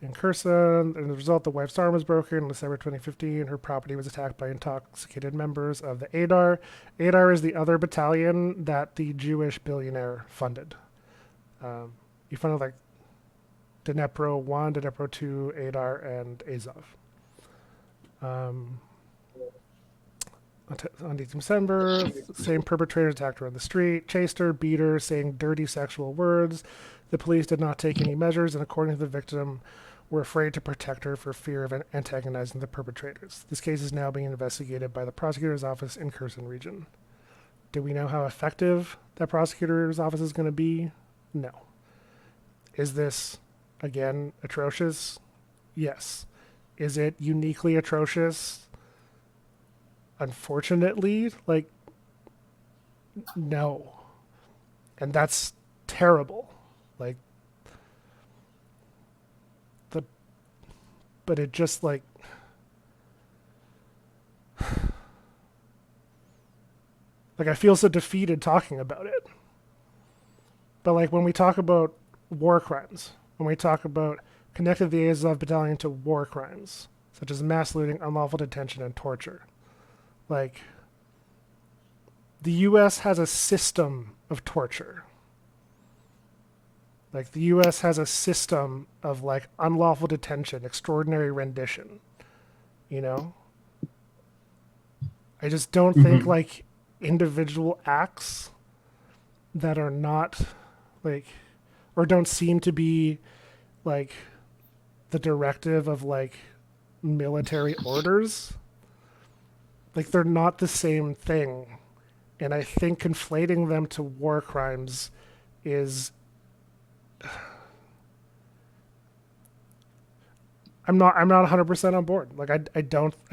in Kherson. And as a result, the wife's arm was broken. In December 2015, her property was attacked by intoxicated members of the ADAR. ADAR is the other battalion that the Jewish billionaire funded. He funded like Dnepro 1, Dnepro 2, ADAR, and AZOV. On December, same perpetrator attacked her on the street, chased her, beat her, saying dirty sexual words. The police did not take any measures, and according to the victim, were afraid to protect her for fear of antagonizing the perpetrators. This case is now being investigated by the prosecutor's office in Kherson region. Do we know how effective that prosecutor's office is going to be? No. Is this, again, atrocious? Yes. Is it uniquely atrocious? Unfortunately, like, no. And that's terrible. Like, but it just, like, I feel so defeated talking about it. But, like, when we talk about war crimes, when we talk about connecting the AZOV battalion to war crimes, such as mass looting, unlawful detention, and torture, like, the U.S. has a system of torture. Like, the U.S. has a system of, like, unlawful detention, extraordinary rendition. You know? I just don't think, like, individual acts that are not, like, or don't seem to be, like, the directive of, like, military orders, like, they're not the same thing. And I think conflating them to war crimes is... I'm not 100% on board. Like, I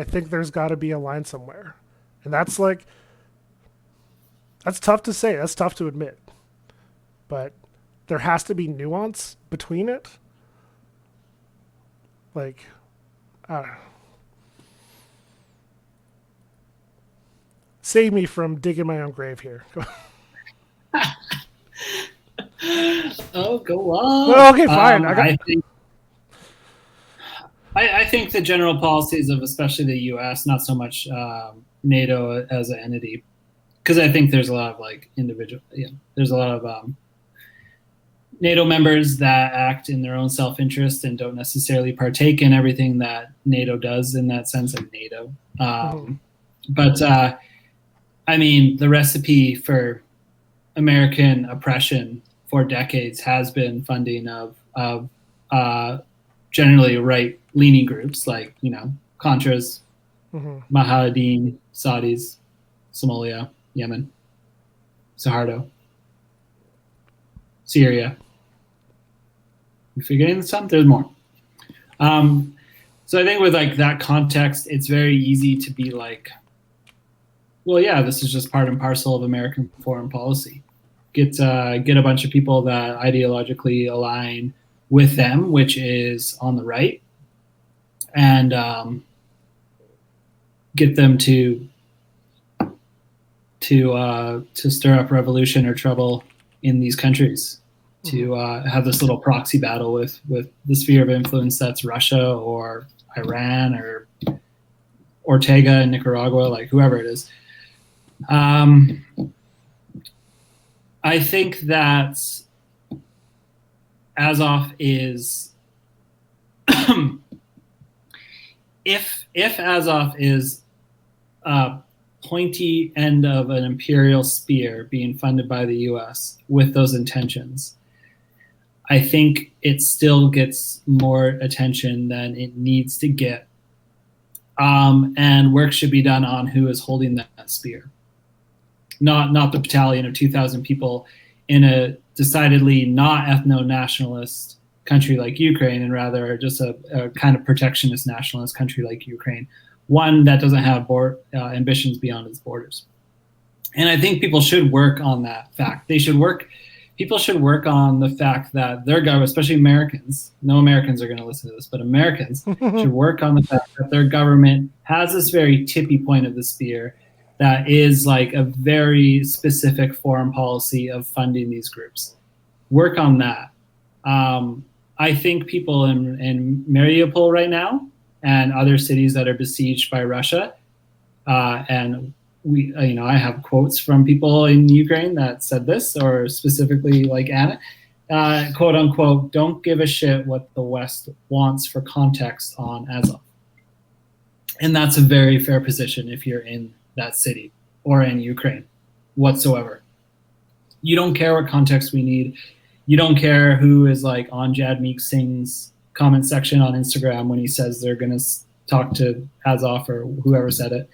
think there's got to be a line somewhere. And that's, like, that's tough to say. That's tough to admit. But there has to be nuance between it. Like, I don't know. Save me from digging my own grave here. Oh, go on. Okay, fine. I think the general policies of especially the U.S., not so much NATO as an entity, because I think there's a lot of, like, individual, there's a lot of NATO members that act in their own self-interest and don't necessarily partake in everything that NATO does in that sense of NATO. But I mean, the recipe for American oppression for decades has been funding of generally right-leaning groups like, Contras, Mujahideen, Saudis, Somalia. Yemen, Suharto, Syria. You forgetting some? There's more. So I think with like that context, it's very easy to be like, well, yeah, this is just part and parcel of American foreign policy. Get a bunch of people that ideologically align with them, which is on the right, and get them to stir up revolution or trouble in these countries, to have this little proxy battle with the sphere of influence that's Russia or Iran or Ortega in Nicaragua, like whoever it is. I think that AZOV is if AZOV is a pointy end of an imperial spear being funded by the US with those intentions, I think it still gets more attention than it needs to get. And work should be done on who is holding that spear. Not the battalion of 2,000 people in a decidedly not ethno-nationalist country like Ukraine, and rather just a kind of protectionist nationalist country like Ukraine, one that doesn't have ambitions beyond its borders. And I think people should work on that fact. People should work on the fact that their government, especially Americans, no Americans are going to listen to this, but Americans should work on the fact that their government has this very tippy point of the spear that is like a very specific foreign policy of funding these groups. Work on that. I think people in Mariupol right now and other cities that are besieged by Russia, and I have quotes from people in Ukraine that said this, or specifically like Anna, quote unquote, don't give a shit what the West wants for context on AZOV. And that's a very fair position if you're in that city or in Ukraine whatsoever. You don't care what context we need. You don't care who is like on Jadmeek Singh's comment section on Instagram when he says they're going to talk to AZOV or whoever said it,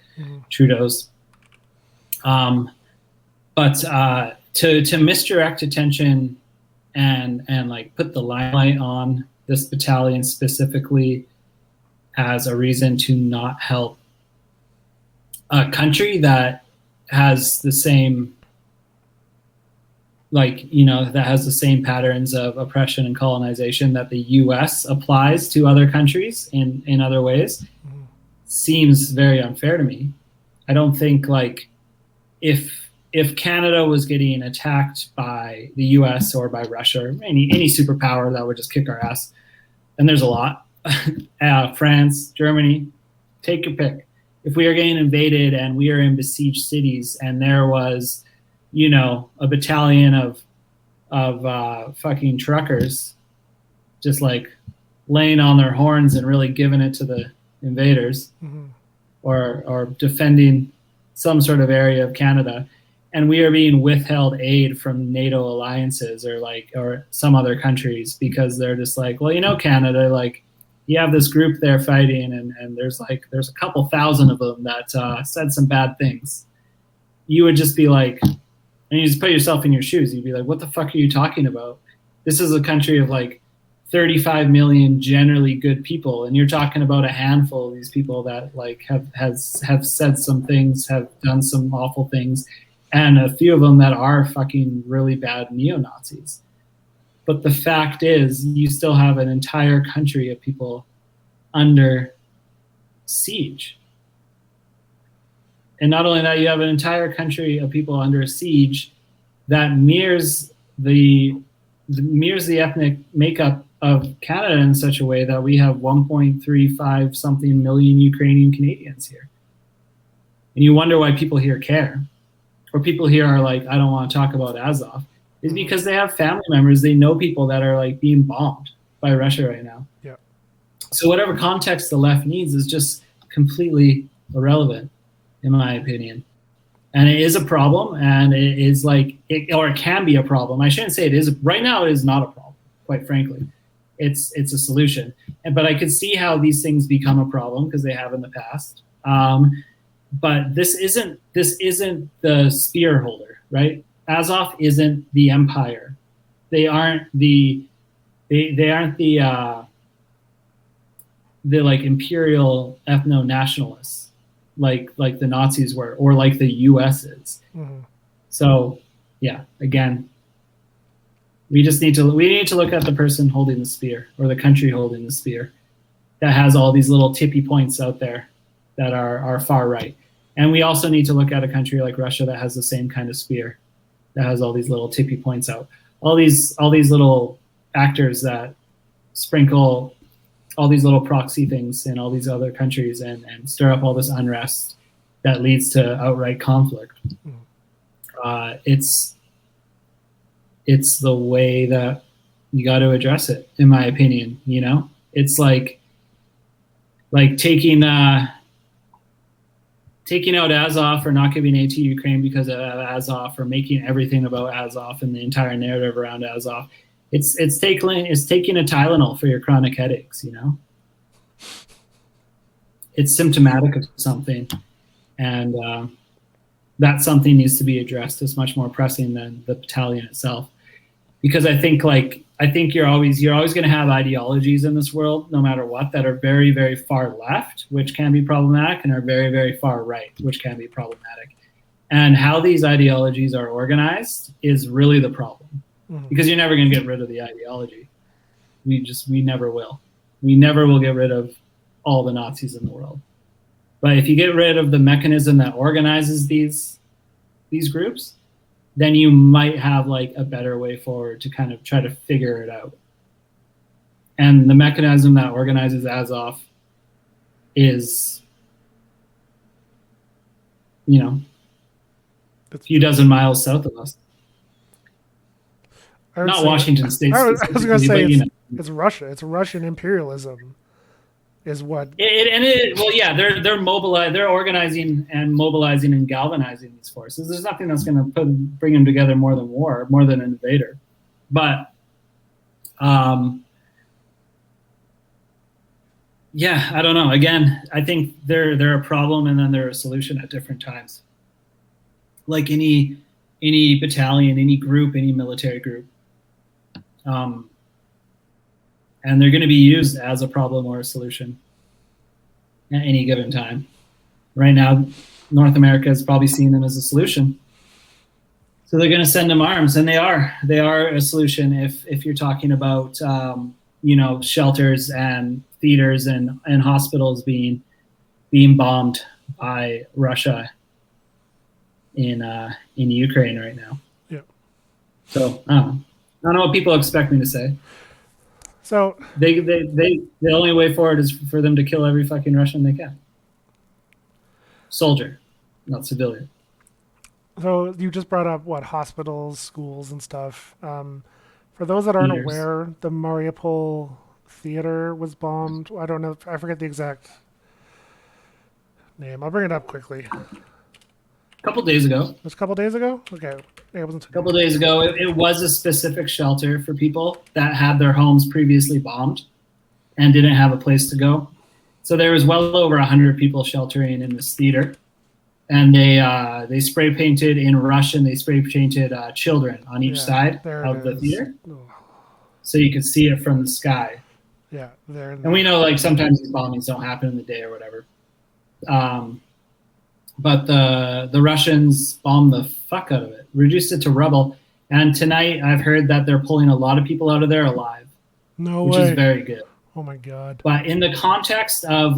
Trudeau's. But to misdirect attention and like put the limelight on this battalion specifically as a reason to not help a country that has the same, that has the same patterns of oppression and colonization that the US applies to other countries in other ways, seems very unfair to me. I don't think like if Canada was getting attacked by the US or by Russia or any superpower that would just kick our ass, and there's a lot, France, Germany, take your pick. If we are getting invaded and we are in besieged cities and there was, a battalion of fucking truckers just like laying on their horns and really giving it to the invaders, or defending some sort of area of Canada, and we are being withheld aid from NATO alliances or some other countries because they're just like, well, Canada, like, you have this group there fighting, and there's a couple thousand of them that said some bad things. You would just be like, and you just put yourself in your shoes. You'd be like, what the fuck are you talking about? This is a country of like 35 million generally good people, and you're talking about a handful of these people that like have said some things, have done some awful things, and a few of them that are fucking really bad neo-Nazis. But the fact is, you still have an entire country of people under siege. And not only that, you have an entire country of people under siege that mirrors the ethnic makeup of Canada in such a way that we have 1.35 something million Ukrainian Canadians here. And you wonder why people here care. Or people here are like, I don't want to talk about AZOV. Is because they have family members, they know people that are like being bombed by Russia right now. Yeah. So whatever context the left needs is just completely irrelevant, in my opinion. And it is a problem, and it is like, it can be a problem. I shouldn't say it is. Right now, it is not a problem, quite frankly. It's a solution. But I could see how these things become a problem because they have in the past. but this isn't the spear holder, right? Azov isn't the empire. They aren't they aren't the like imperial ethno nationalists like the Nazis were, or like the U.S. is. Mm-hmm. So yeah, again, we need to look at the person holding the spear, or the country holding the spear, that has all these little tippy points out there that are far right. And we also need to look at a country like Russia that has the same kind of spear, that has all these little tippy points out, all these little actors that sprinkle all these little proxy things in all these other countries and stir up all this unrest that leads to outright conflict. It's the way that you got to address it, in my opinion. You know, it's like taking out Azov, or not giving aid to Ukraine because of Azov, or making everything about Azov and the entire narrative around Azov. It's taking a Tylenol for your chronic headaches. You know, it's symptomatic of something, and that something needs to be addressed. It's much more pressing than the battalion itself, because I think you're always going to have ideologies in this world, no matter what, that are very, very far left, which can be problematic, and are very, very far right, which can be problematic. And how these ideologies are organized is really the problem, because you're never going to get rid of the ideology. We never will. We never will get rid of all the Nazis in the world. But if you get rid of the mechanism that organizes these groups, then you might have like a better way forward to kind of try to figure it out. And the mechanism that organizes Azov is, you know, a few dozen miles south of us. Not Washington State. I was going to say it's Russia. It's Russian imperialism, is what. They're mobilized. They're organizing and mobilizing and galvanizing these forces. There's nothing that's going to bring them together more than war, more than an invader. But, I don't know. Again, I think they're a problem, and then they're a solution at different times. Like any battalion, any group, any military group. And they're going to be used as a problem or a solution at any given time. Right now, North America is probably seeing them as a solution. So they're going to send them arms, and they are a solution if you're talking about, shelters and theaters and hospitals being bombed by Russia in Ukraine right now. Yeah. So I don't know what people expect me to say. So the only way forward is for them to kill every fucking Russian they can. Soldier, not civilian. So you just brought up hospitals, schools, and stuff. For those that aren't aware, the Mariupol theater was bombed. I don't know. I forget the exact name. I'll bring it up quickly. A couple days ago. It was a couple days ago? Okay. It wasn't a couple days ago. It was a specific shelter for people that had their homes previously bombed and didn't have a place to go. So there was well over 100 people sheltering in this theater. And they spray painted in Russian, they spray painted children on each side of the theater. So you could see it from the sky. Yeah. And we know sometimes these bombings don't happen in the day or whatever. But the Russians bombed the fuck out of it, reduced it to rubble. And tonight I've heard that they're pulling a lot of people out of there alive. No way. Which is very good. Oh my God. But in the context of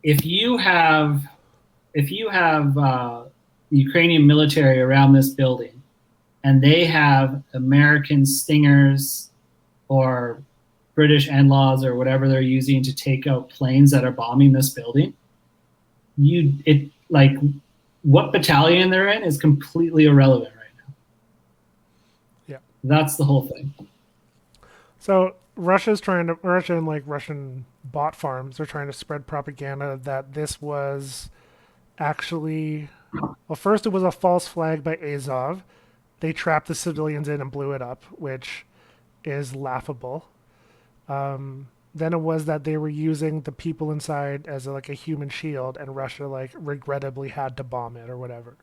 if you have Ukrainian military around this building and they have American Stingers or British NLAWs or whatever they're using to take out planes that are bombing this building, what battalion they're in is completely irrelevant right now. Yeah. That's the whole thing. So Russia and Russian bot farms are trying to spread propaganda that this was actually, first it was a false flag by AZOV. They trapped the civilians in and blew it up, which is laughable. then it was that they were using the people inside as like a human shield, and Russia like regrettably had to bomb it or whatever.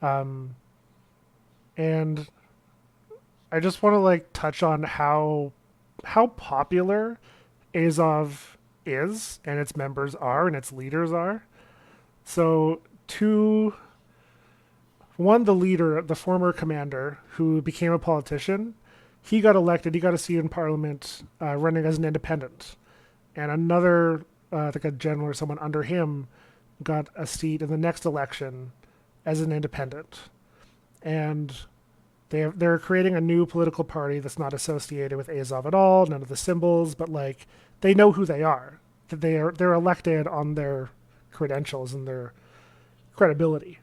Um, and I just want to like touch on how popular Azov is and its members are and its leaders are. So two one, the leader, the former commander who became a politician, he got elected. He got a seat in parliament running as an independent. And another, like a general or someone under him, got a seat in the next election as an independent. And they're creating a new political party that's not associated with Azov at all, none of the symbols, but like they know who they are. That they're elected on their credentials and their credibility.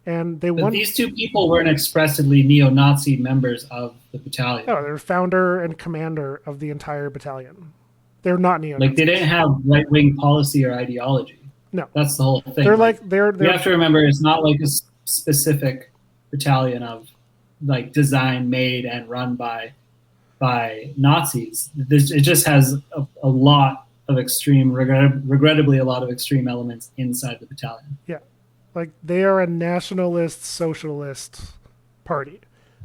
And they But won. these two people weren't expressly neo-Nazi members of the battalion. No, they're founder and commander of the entire battalion. They're not neo. Like they didn't have right-wing policy or ideology. No, that's the whole thing. They're like they're. You have to remember, it's not like a specific battalion of like designed, made, and run by Nazis. It just has a lot of extreme, regrettably, a lot of extreme elements inside the battalion. Yeah. Like they are a nationalist socialist party.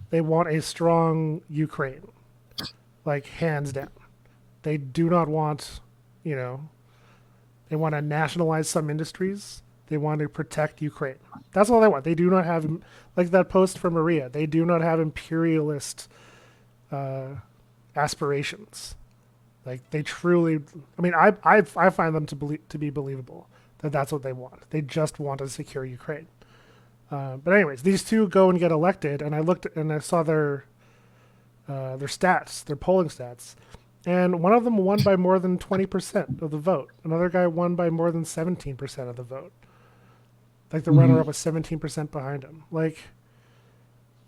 They want a strong Ukraine, like hands down. They do not want, they want to nationalize some industries. They want to protect Ukraine. That's all they want. They do not have, like that post from Maria, they do not have imperialist aspirations. Like they truly, I mean, I find them to be believable. That's what they want. They just want to secure Ukraine. But anyways, these two go and get elected, and I looked and I saw their stats, their polling stats, and one of them won by more than 20% of the vote. Another guy won by more than 17% of the vote. Like the runner-up was 17% behind him. Like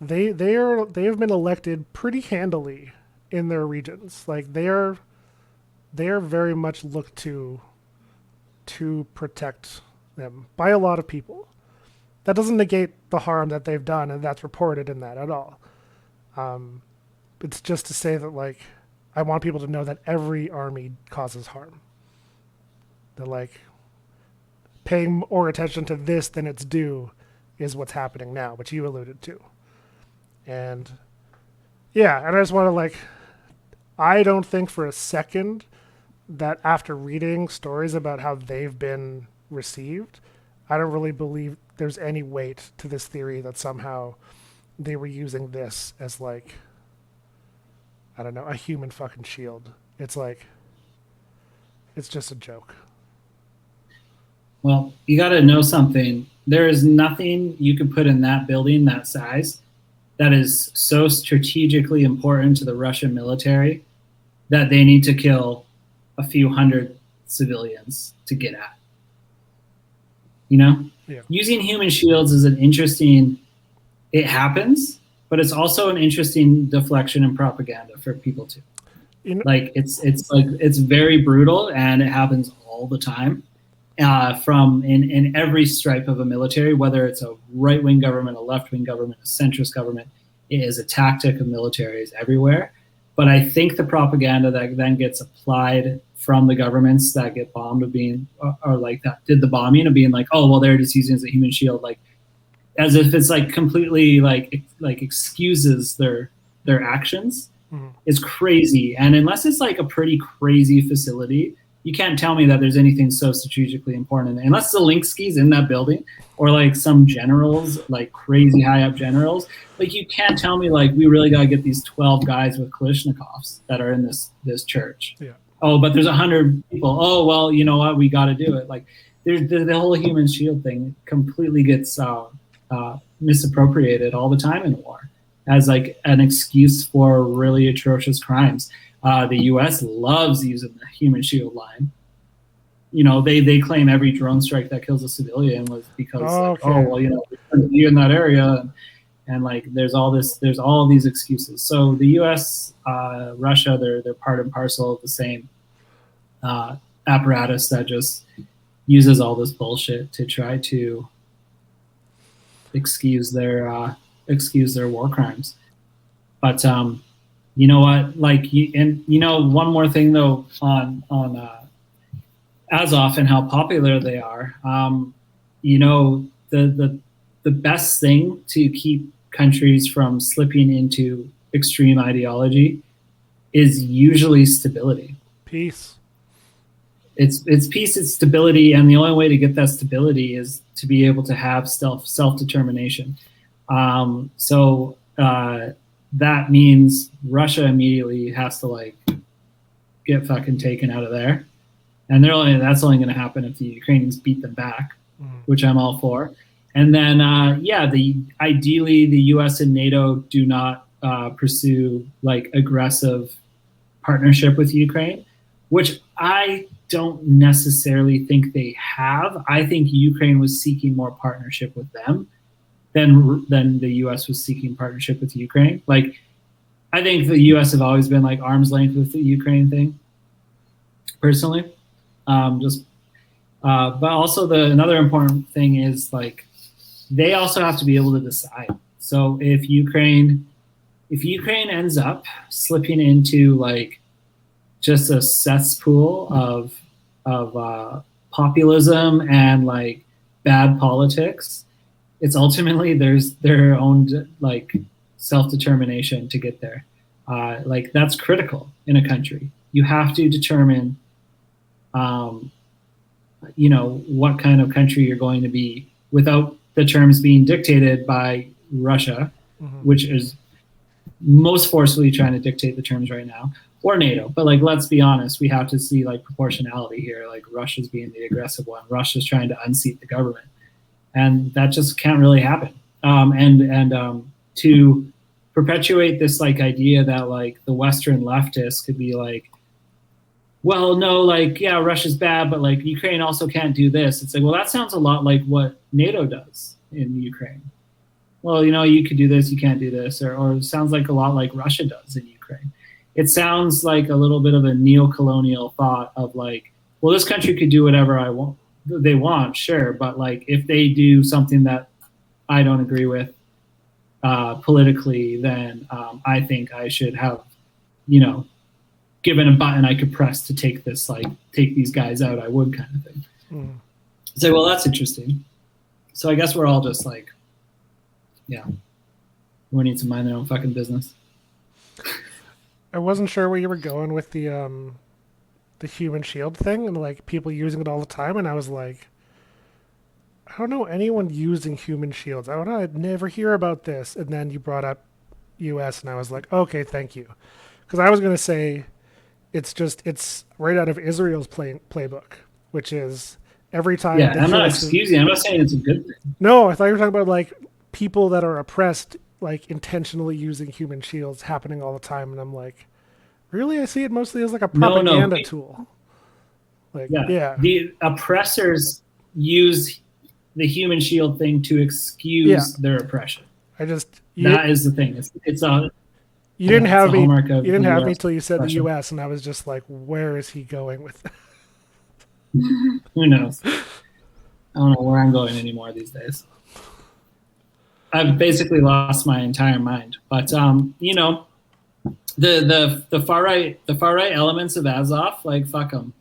they have been elected pretty handily in their regions. Like they are very much looked to protect them by a lot of people. That doesn't negate the harm that they've done, and that's reported in that at all. It's just to say that, like, I want people to know that every army causes harm. That, like, paying more attention to this than it's due is what's happening now, which you alluded to. And, yeah, and I just want to, like, I don't think for a second that after reading stories about how they've been received, I don't really believe there's any weight to this theory that somehow they were using this as like, I don't know, a human fucking shield. It's like, it's just a joke. Well, you got to know something. There is nothing you could put in that building that size that is so strategically important to the Russian military that they need to kill a few hundred civilians to get at. Yeah. Using human shields is an interesting, it happens, but it's also an interesting deflection and propaganda for people too. Like it's very brutal, and it happens all the time from in every stripe of a military, whether it's a right-wing government, a left-wing government, a centrist government. It is a tactic of militaries everywhere. But I think the propaganda that then gets applied from the governments that get bombed of being, or like that did the bombing of being like, oh, well, they're just using it as a human shield, like as if it's like completely like excuses their actions, is crazy. And unless it's like a pretty crazy facility, you can't tell me that there's anything so strategically important. Unless the Linkskis in that building, or like some generals, like crazy high up generals, like you can't tell me like we really got to get these 12 guys with Kalashnikovs that are in this church. Yeah. Oh, but there's 100 people. Oh, well, you know what? We got to do it. Like there's the whole human shield thing completely gets misappropriated all the time in war as like an excuse for really atrocious crimes. The U.S. loves using the human shield line. They claim every drone strike that kills a civilian was because, you're in that area, and like there's all these excuses. So the U.S., Russia, they're part and parcel of the same apparatus that just uses all this bullshit to try to excuse their war crimes. But you know what, like, one more thing though on AZOV and how popular they are. The best thing to keep countries from slipping into extreme ideology is usually stability. Peace. It's peace, it's stability, and the only way to get that stability is to be able to have self-determination. So that means Russia immediately has to like get fucking taken out of there, and that's only going to happen if the Ukrainians beat them back, which I'm all for. And then ideally the U.S. and NATO do not pursue like aggressive partnership with Ukraine, which I don't necessarily think they have. I think Ukraine was seeking more partnership with them than the U.S. was seeking partnership with Ukraine. Like, I think the U.S. have always been like arm's length with the Ukraine thing, personally. But also another important thing is like they also have to be able to decide. So if Ukraine ends up slipping into like just a cesspool of populism and like bad politics, it's ultimately their own like self-determination to get there. Like that's critical in a country. You have to determine, what kind of country you're going to be without the terms being dictated by Russia, which is most forcefully trying to dictate the terms right now, or NATO. But like, let's be honest, we have to see like proportionality here. Like Russia's being the aggressive one. Russia's trying to unseat the government, and that just can't really happen. To perpetuate this like idea that like the Western leftists could be like, well, no, like, yeah, Russia's bad, but like Ukraine also can't do this. It's like, well, that sounds a lot like what NATO does in Ukraine. Well, you could do this, you can't do this, or it sounds like a lot like Russia does in Ukraine. It sounds like a little bit of a neo-colonial thought of like, well, this country could do whatever they want, sure, but like if they do something that I don't agree with politically, then I think I should have, given a button I could press to take these guys out, I would, kind of thing. Say, well, that's interesting. So I guess we're all just like, yeah, we need to mind their own fucking business. I wasn't sure where you were going with the human shield thing and like people using it all the time, and I was like, I don't know anyone using human shields. I don't know. I'd never hear about this. And then you brought up U.S. and I was like, okay, thank you, because I was going to say it's right out of Israel's playbook, which is every time. Yeah, I'm not excusing. I'm not saying it's a good thing. No, I thought you were talking about like people that are oppressed, like intentionally using human shields happening all the time, and I'm like, really? I see it mostly as like a propaganda tool. Like, yeah, the oppressors use the human shield thing to excuse their oppression. That is the thing. It's a. You didn't have me. You didn't have me till you said the U.S. and I was just like, where is he going with that? Who knows? I don't know where I'm going anymore these days. I've basically lost my entire mind. But the far right elements of AZOV, like, fuck them.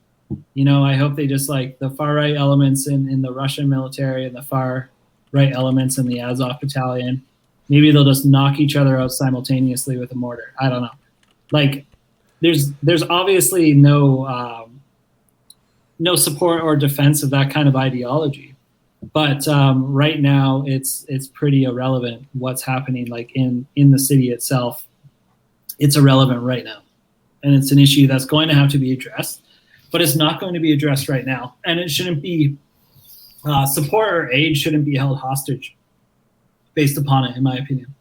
I hope they just like the far right elements in the Russian military and the far right elements in the AZOV battalion. Maybe they'll just knock each other out simultaneously with a mortar. I don't know. Like, there's obviously no support or defense of that kind of ideology. But right now, it's pretty irrelevant what's happening. Like in the city itself, it's irrelevant right now, and it's an issue that's going to have to be addressed. But it's not going to be addressed right now, and it shouldn't be support or aid shouldn't be held hostage based upon it, in my opinion.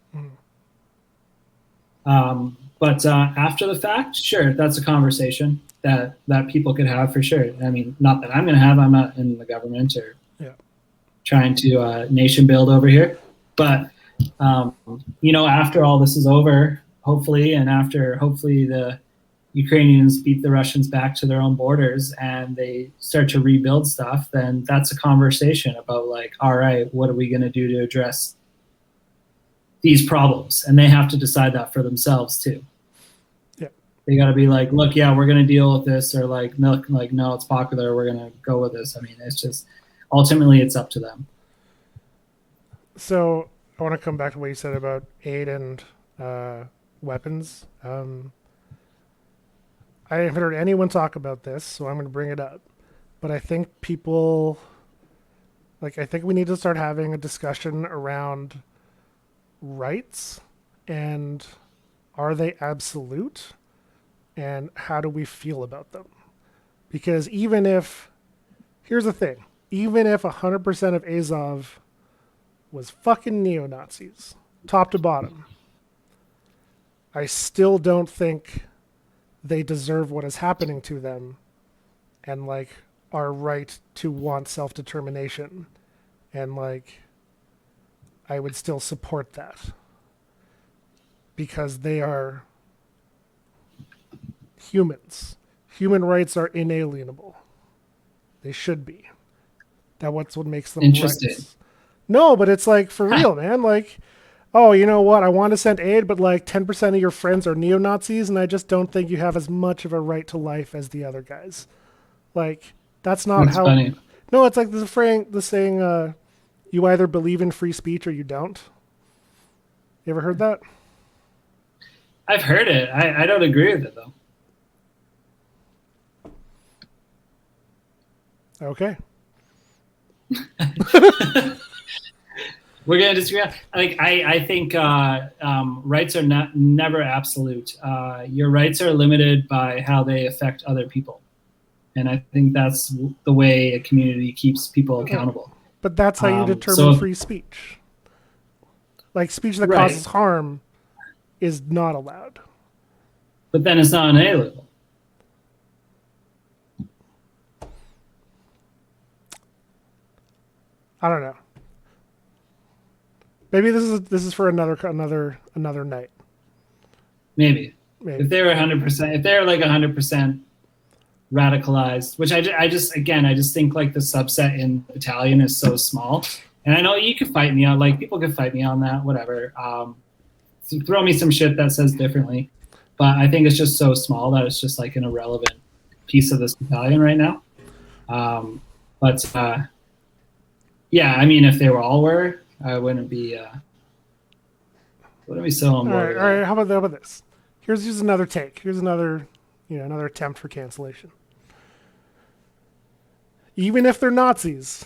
But after the fact, sure, that's a conversation that people could have for sure. I mean, not that I'm going to have. I'm not in the government or trying to nation build over here. But after all this is over, hopefully, and after hopefully the Ukrainians beat the Russians back to their own borders and they start to rebuild stuff, then that's a conversation about like, all right, what are we going to do to address these problems? And they have to decide that for themselves too. They got to be like, look, yeah, we're going to deal with this, or like, no, it's popular, we're going to go with this. I mean, it's just ultimately it's up to them. So I want to come back to what you said about aid and weapons. I haven't heard anyone talk about this, so I'm going to bring it up. But I think people, like, I think we need to start having a discussion around rights and are they absolute and how do we feel about them? Because even if, here's the thing, even if 100% of AZOV was fucking neo-Nazis, top to bottom, I still don't think they deserve what is happening to them and, like, our right to want self-determination. And, like, I would still support that because they are humans. Human rights are inalienable. They should be. That's what makes them Interesting. rights. No, but it's like, for real, man. Like, oh, you know what? I want to send aid, but like 10% of your friends are neo-Nazis, and I just don't think you have as much of a right to life as the other guys. Like, that's not That's how. funny. No, it's like the saying, you either believe in free speech or you don't. You ever heard that? I've heard it. I don't agree with it though. Okay. We're gonna disagree. Like I think rights are never absolute. Your rights are limited by how they affect other people, and I think that's the way a community keeps people accountable. But that's how you determine free speech. Like, speech that causes harm is not allowed. But then it's not inalienable. I don't know. Maybe this is for another night. Maybe. If they were 100%, if they're like 100% radicalized, which I just think like the subset in battalion is so small. And I know you could fight me on, like, people could fight me on that, whatever. Throw me some shit that says differently. But I think it's just so small that it's just like an irrelevant piece of this battalion right now. Yeah, I mean, if they were all were, I wouldn't be so on board. All right. How about this? Here's just another take. Here's another attempt for cancellation. Even if they're Nazis,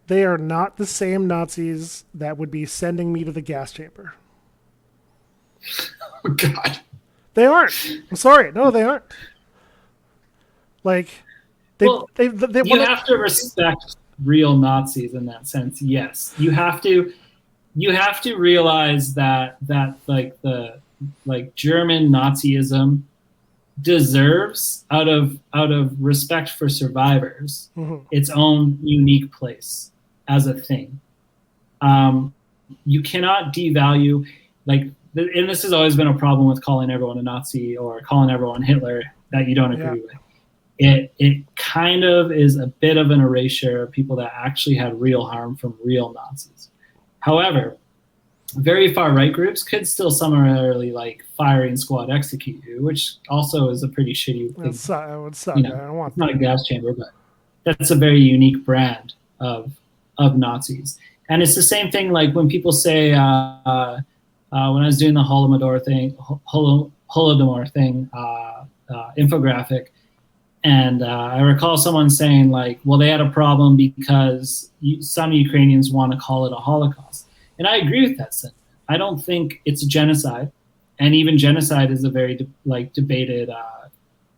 they are not the same Nazis that would be sending me to the gas chamber. Oh God. They aren't. I'm sorry. No, they aren't. Like, you have to respect real Nazis in that sense. Yes, you have to realize that like German Nazism deserves, out of respect for survivors, its own unique place as a thing. You cannot devalue, like, and this has always been a problem with calling everyone a Nazi or calling everyone Hitler that you don't agree with. It kind of is a bit of an erasure of people that actually had real harm from real Nazis. However, very far right groups could still summarily, like, firing squad execute you, which also is a pretty shitty thing. It would suck. I don't want that. Not a gas chamber, but that's a very unique brand of Nazis. And it's the same thing, like, when people say, when I was doing the Holodomor thing, infographic, and I recall someone saying, like, well, they had a problem because some Ukrainians want to call it a Holocaust. And I agree with that sentiment. I don't think it's a genocide. And even genocide is a very debated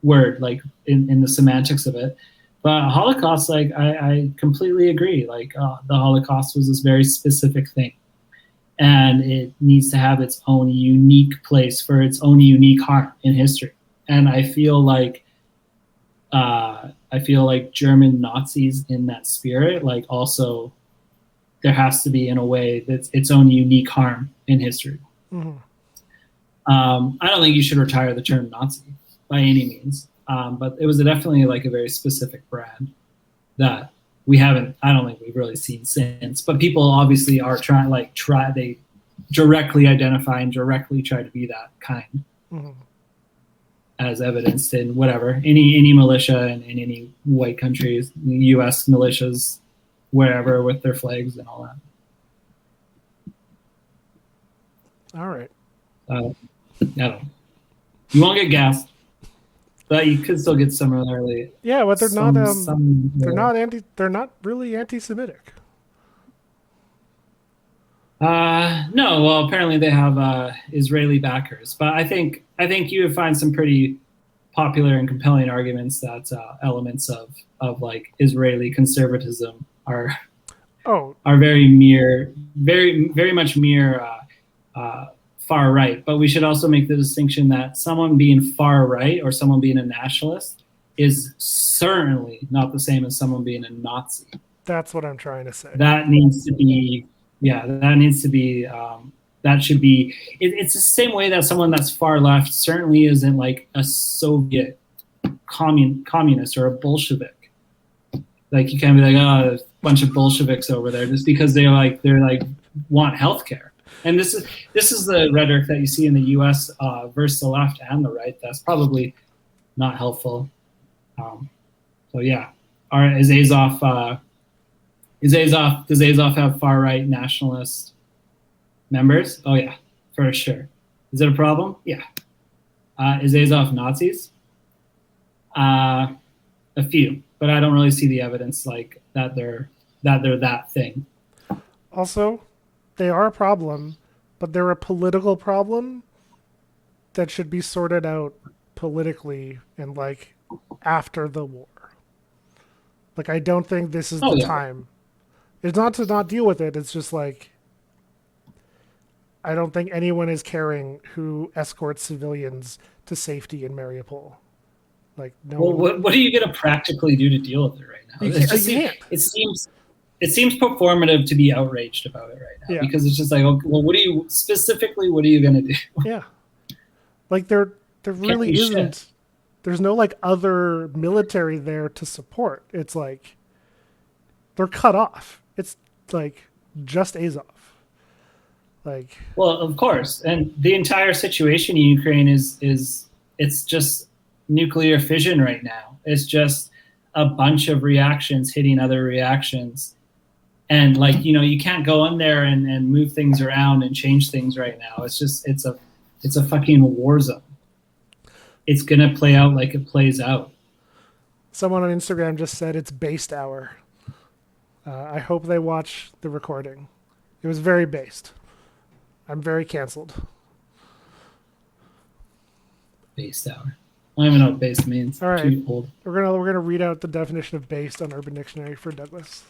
word, like, in the semantics of it. But Holocaust, like, I completely agree. Like, the Holocaust was this very specific thing. And it needs to have its own unique place for its own unique harm in history. And I feel like German Nazis in that spirit, like, also there has to be, in a way, that's its own unique harm in history. Mm-hmm. I don't think you should retire the term Nazi by any means, but it was definitely like a very specific brand that I don't think we've really seen since. But people obviously are they directly identify and directly try to be that kind. Mm-hmm. as evidenced in whatever any militia in any white countries, U.S. militias, wherever with their flags and all that. All right. I don't know. You won't get gassed, but you could still get similarly. Yeah, but they're not. They're not really anti-Semitic. No, well, apparently they have Israeli backers, but I think you would find some pretty popular and compelling arguments that elements of like Israeli conservatism are very much mere far right. But we should also make the distinction that someone being far right or someone being a nationalist is certainly not the same as someone being a Nazi. That's what I'm trying to say. That needs to be. Yeah, that needs to be. That should be. It's the same way that someone that's far left certainly isn't like a Soviet communist or a Bolshevik. Like you can't be like, oh, there's a bunch of Bolsheviks over there just because they're like want healthcare. And this is the rhetoric that you see in the U.S. Versus the left and the right. That's probably not helpful. So yeah, is AZOV? Does AZOV have far right nationalist members? Oh yeah, for sure. Is it a problem? Yeah. Is AZOV Nazis? A few, but I don't really see the evidence like that they're that thing. Also, they are a problem, but they're a political problem that should be sorted out politically and like after the war. Like I don't think this is the time. It's not to not deal with it. It's just like I don't think anyone is caring who escorts civilians to safety in Mariupol. Like no. Well, what are you going to practically do to deal with it right now? It seems performative to be outraged about it right now because it's just like, okay, well, what are you going to do? Yeah, like there really isn't. Shit. There's no like other military there to support. It's like they're cut off. It's like just AZOV. Like, well, of course, and the entire situation in Ukraine is it's just nuclear fission right now. It's just a bunch of reactions hitting other reactions, and like you can't go in there and move things around and change things right now. It's just it's a fucking war zone. It's gonna play out like it plays out. Someone on Instagram just said it's based hour. I hope they watch the recording. It was very based. I'm very canceled. Based hour. I don't even know what based means. All right. Too old. We're gonna read out the definition of based on Urban Dictionary for Douglas.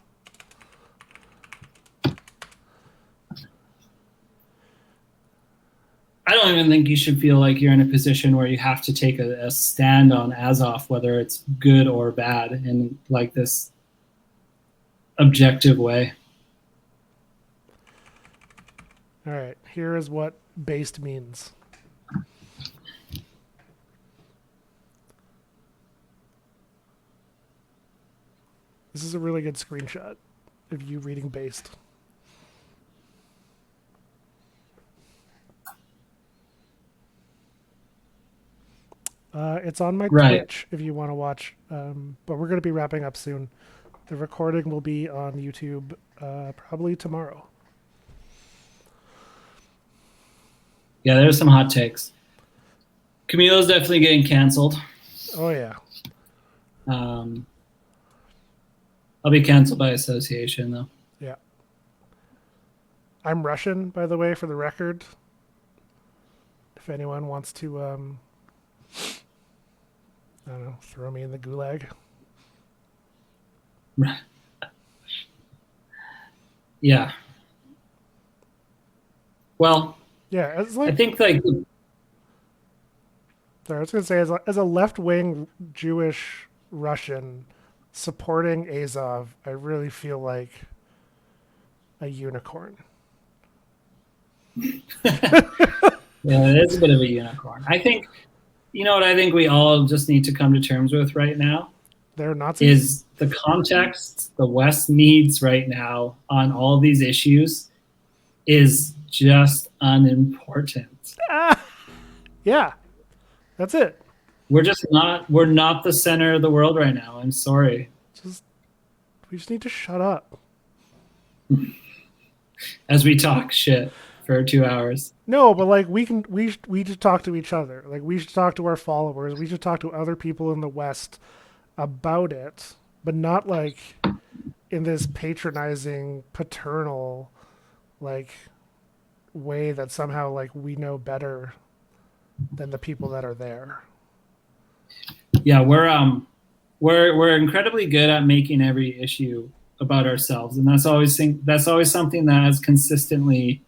I don't even think you should feel like you're in a position where you have to take a stand on AZOV, whether it's good or bad, in like this objective way. All right, here is what based means. This is a really good screenshot of you reading based. It's on my Twitch if you want to watch, but we're going to be wrapping up soon. The recording will be on YouTube probably tomorrow. Yeah, there's some hot takes. Camilo's definitely getting canceled. Oh, yeah. I'll be canceled by association, though. Yeah. I'm Russian, by the way, for the record. If anyone wants to, I don't know, throw me in the gulag. Yeah. Well, yeah, it's like, I think like. Sorry, I was going to say, as a left-wing Jewish Russian supporting AZOV, I really feel like a unicorn. Yeah, it is a bit of a unicorn. I think, you know what I think we all just need to come to terms with right now? They're Nazis. Is the context the West needs right now on all these issues is just unimportant. Yeah, that's it. We're just not. We're not the center of the world right now. I'm sorry. We just need to shut up. As we talk shit for 2 hours. No, but like we should talk to each other. Like we should talk to our followers. We should talk to other people in the West about it, but not like in this patronizing, paternal, like way that somehow like we know better than the people that are there. Yeah, we're incredibly good at making every issue about ourselves, and that's always something that has consistently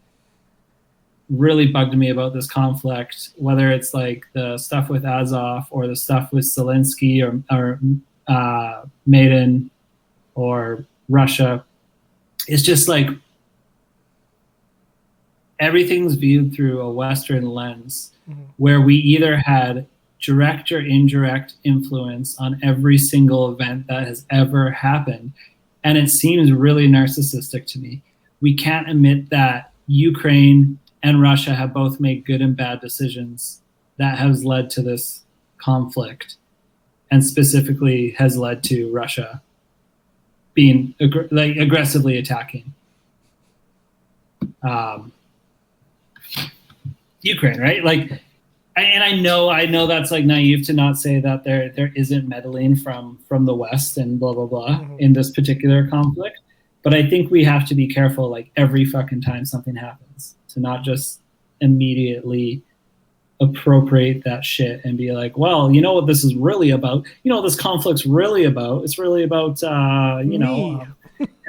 really bugged me about this conflict, whether it's like the stuff with Azov or the stuff with Zelensky or Maidan or Russia. It's just like everything's viewed through a Western lens, where we either had direct or indirect influence on every single event that has ever happened. And it seems really narcissistic to me. We can't admit that Ukraine and Russia have both made good and bad decisions that has led to this conflict, and specifically has led to Russia being aggressively attacking Ukraine, right? Like, and I know that's like naive to not say that there isn't meddling from the West and blah blah blah in this particular conflict, but I think we have to be careful, like every fucking time something happens, to not just immediately appropriate that shit and be like, well, you know what this is really about? You know what this conflict's really about? It's really about and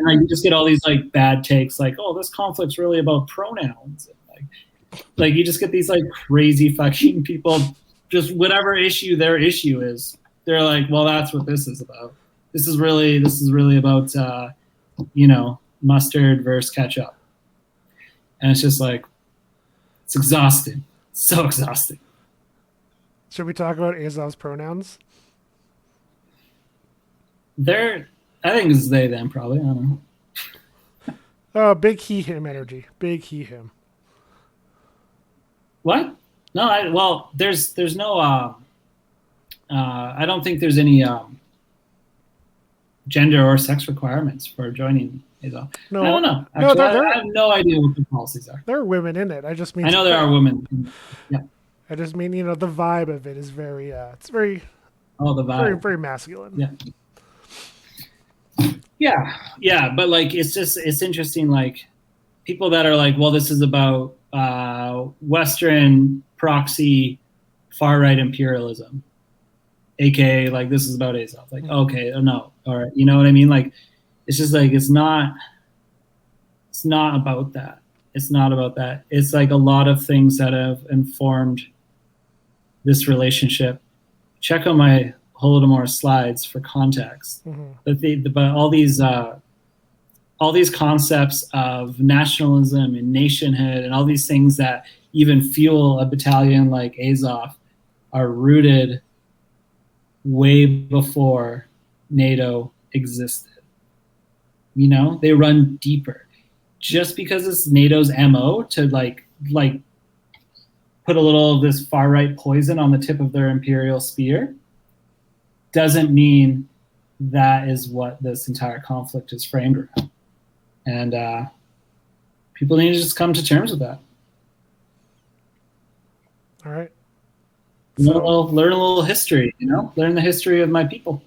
like you just get all these like bad takes, like, oh, this conflict's really about pronouns. Like you just get these like crazy fucking people, just whatever issue their issue is, they're like, well, that's what this is about. This is really about mustard versus ketchup. And it's just like, it's exhausting. So exhausting. Should we talk about Azov's pronouns? I think it's they, them, probably. I don't know. Oh, big he, him energy. Big he, him. What? No, there's no, I don't think there's any gender or sex requirements for joining AZOV. No, I don't know. Actually, I have no idea what the policies are. There are women in it. I know there are women. Yeah. I just mean, the vibe of it is very, it's very, the vibe. Very, very masculine. Yeah. Yeah. But like, it's interesting. Like people that are like, well, this is about Western proxy far right imperialism, aka like this is about AZOV. Like, okay, no, all right, you know what I mean? Like, it's just like it's not about that. It's not about that. It's like a lot of things that have informed this relationship. Check out my Holodomor slides for context. But all these concepts of nationalism and nationhood and all these things that even fuel a battalion like AZOV are rooted way before NATO existed. They run deeper. Just because it's NATO's MO to like put a little of this far right poison on the tip of their imperial spear doesn't mean that is what this entire conflict is framed around. And people need to just come to terms with that. All right. Learn a little history, learn the history of my people.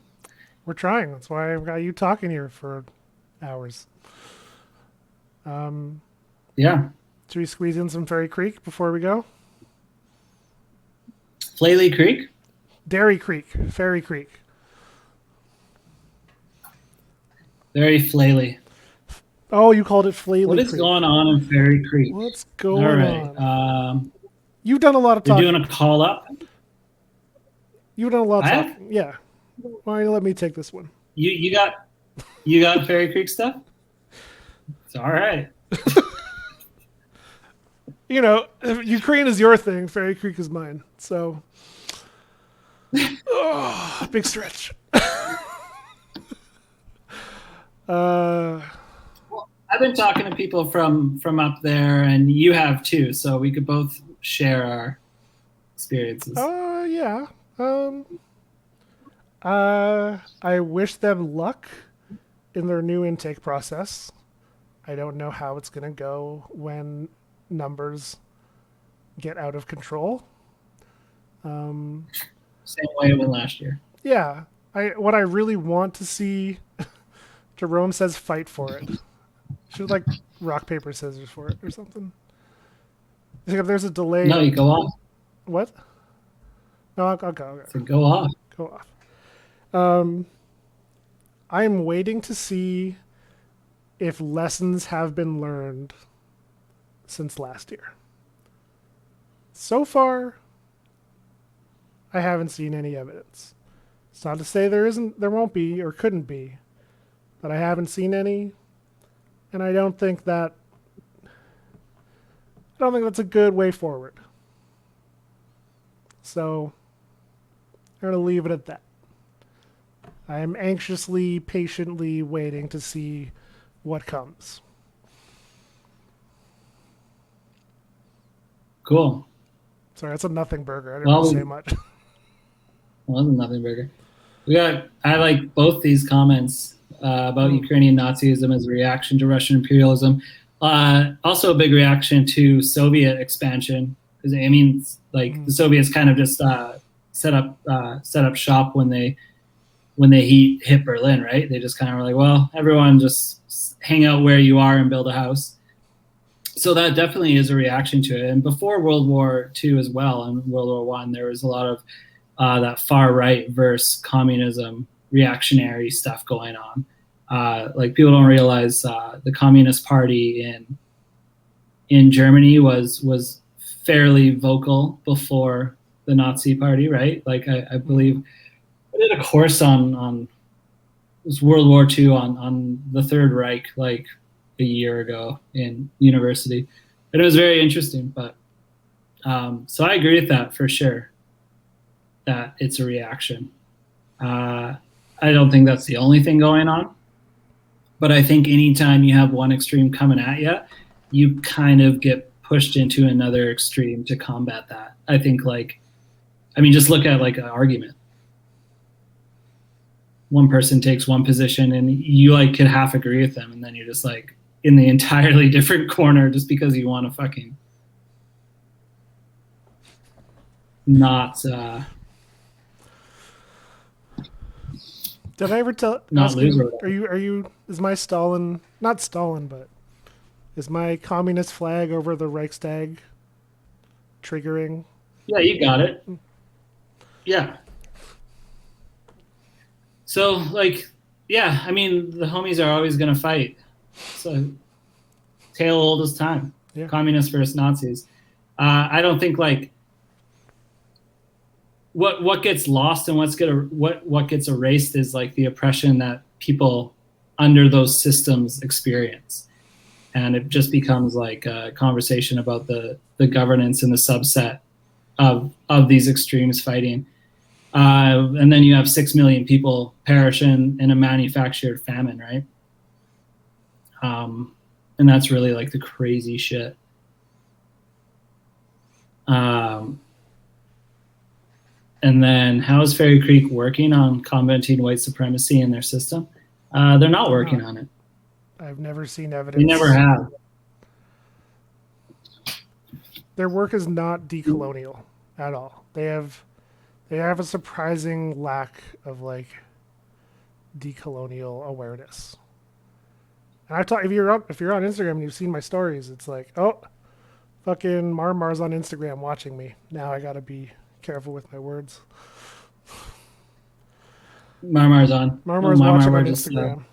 We're trying. That's why I've got you talking here for hours. Yeah. Should we squeeze in some Fairy Creek before we go? Flaley Creek? Dairy Creek. Fairy Creek. Very flaily. Oh, you called it Flaley What is Creek. going on in Fairy Creek? What's going All right. on? You've done a lot of talking. You're doing a call up? You've done a lot of talking. Yeah. Why don't you let me take this one? You got Fairy Creek stuff? It's all right. Ukraine is your thing. Fairy Creek is mine. So, big stretch. Well, I've been talking to people from up there, and you have too. So we could both share our experiences. Yeah. Um, I wish them luck in their new intake process. I don't know how it's going to go when numbers get out of control. Um, Same way it went last year. yeah, what I really want to see. Jerome says fight for it. Should like rock paper scissors for it or something. I think if there's a delay, No, you go off. what? No, I'll go. So go off. Go off. Um, I'm waiting to see if lessons have been learned since last year. So far, I haven't seen any evidence. It's not to say there won't be, or couldn't be, but I haven't seen any, and I don't think that's a good way forward. So, I'm going to leave it at that. I am anxiously, patiently waiting to see what comes. Cool. Sorry, that's a nothing burger. I didn't really say much. Well, that's a nothing burger. I like both these comments about Ukrainian Nazism as a reaction to Russian imperialism. Also a big reaction to Soviet expansion. Because I mean, like the Soviets kind of just set up shop when they hit Berlin, right? They just kind of were like, well, everyone just hang out where you are and build a house. So that definitely is a reaction to it. And before World War II as well, and World War I, there was a lot of that far right versus communism reactionary stuff going on. Like people don't realize the Communist Party in Germany was fairly vocal before the Nazi Party, right? Like I believe I did a course on it was World War II on the Third Reich like a year ago in university, and it was very interesting. But so I agree with that for sure. That it's a reaction. I don't think that's the only thing going on, but I think anytime you have one extreme coming at you, you kind of get pushed into another extreme to combat that. I think just look at like an argument. One person takes one position and you like could half agree with them, and then you're just like in the entirely different corner just because you want to fucking not Did I ever not lose you, are you is my Stalin, not Stalin, but is my communist flag over the Reichstag triggering? Yeah, you got it. Yeah. So yeah, I mean the homies are always gonna fight. So tale old as time. Yeah. Communists versus Nazis. I don't think what gets lost and what gets erased is like the oppression that people under those systems experience, and it just becomes like a conversation about the governance and the subset of these extremes fighting, and then you have 6 million people perish in a manufactured famine, right? And that's really like the crazy shit. And then how is Fairy Creek working on combating white supremacy in their system? They're not working on it. I've never seen evidence. They never have. Their work is not decolonial at all. They have a surprising lack of like decolonial awareness. And I've talked if you're on Instagram and you've seen my stories, it's like, oh, fucking Marmar's on Instagram watching me. Now I gotta be careful with my words. Marmar's on. Marmar's watching on Instagram.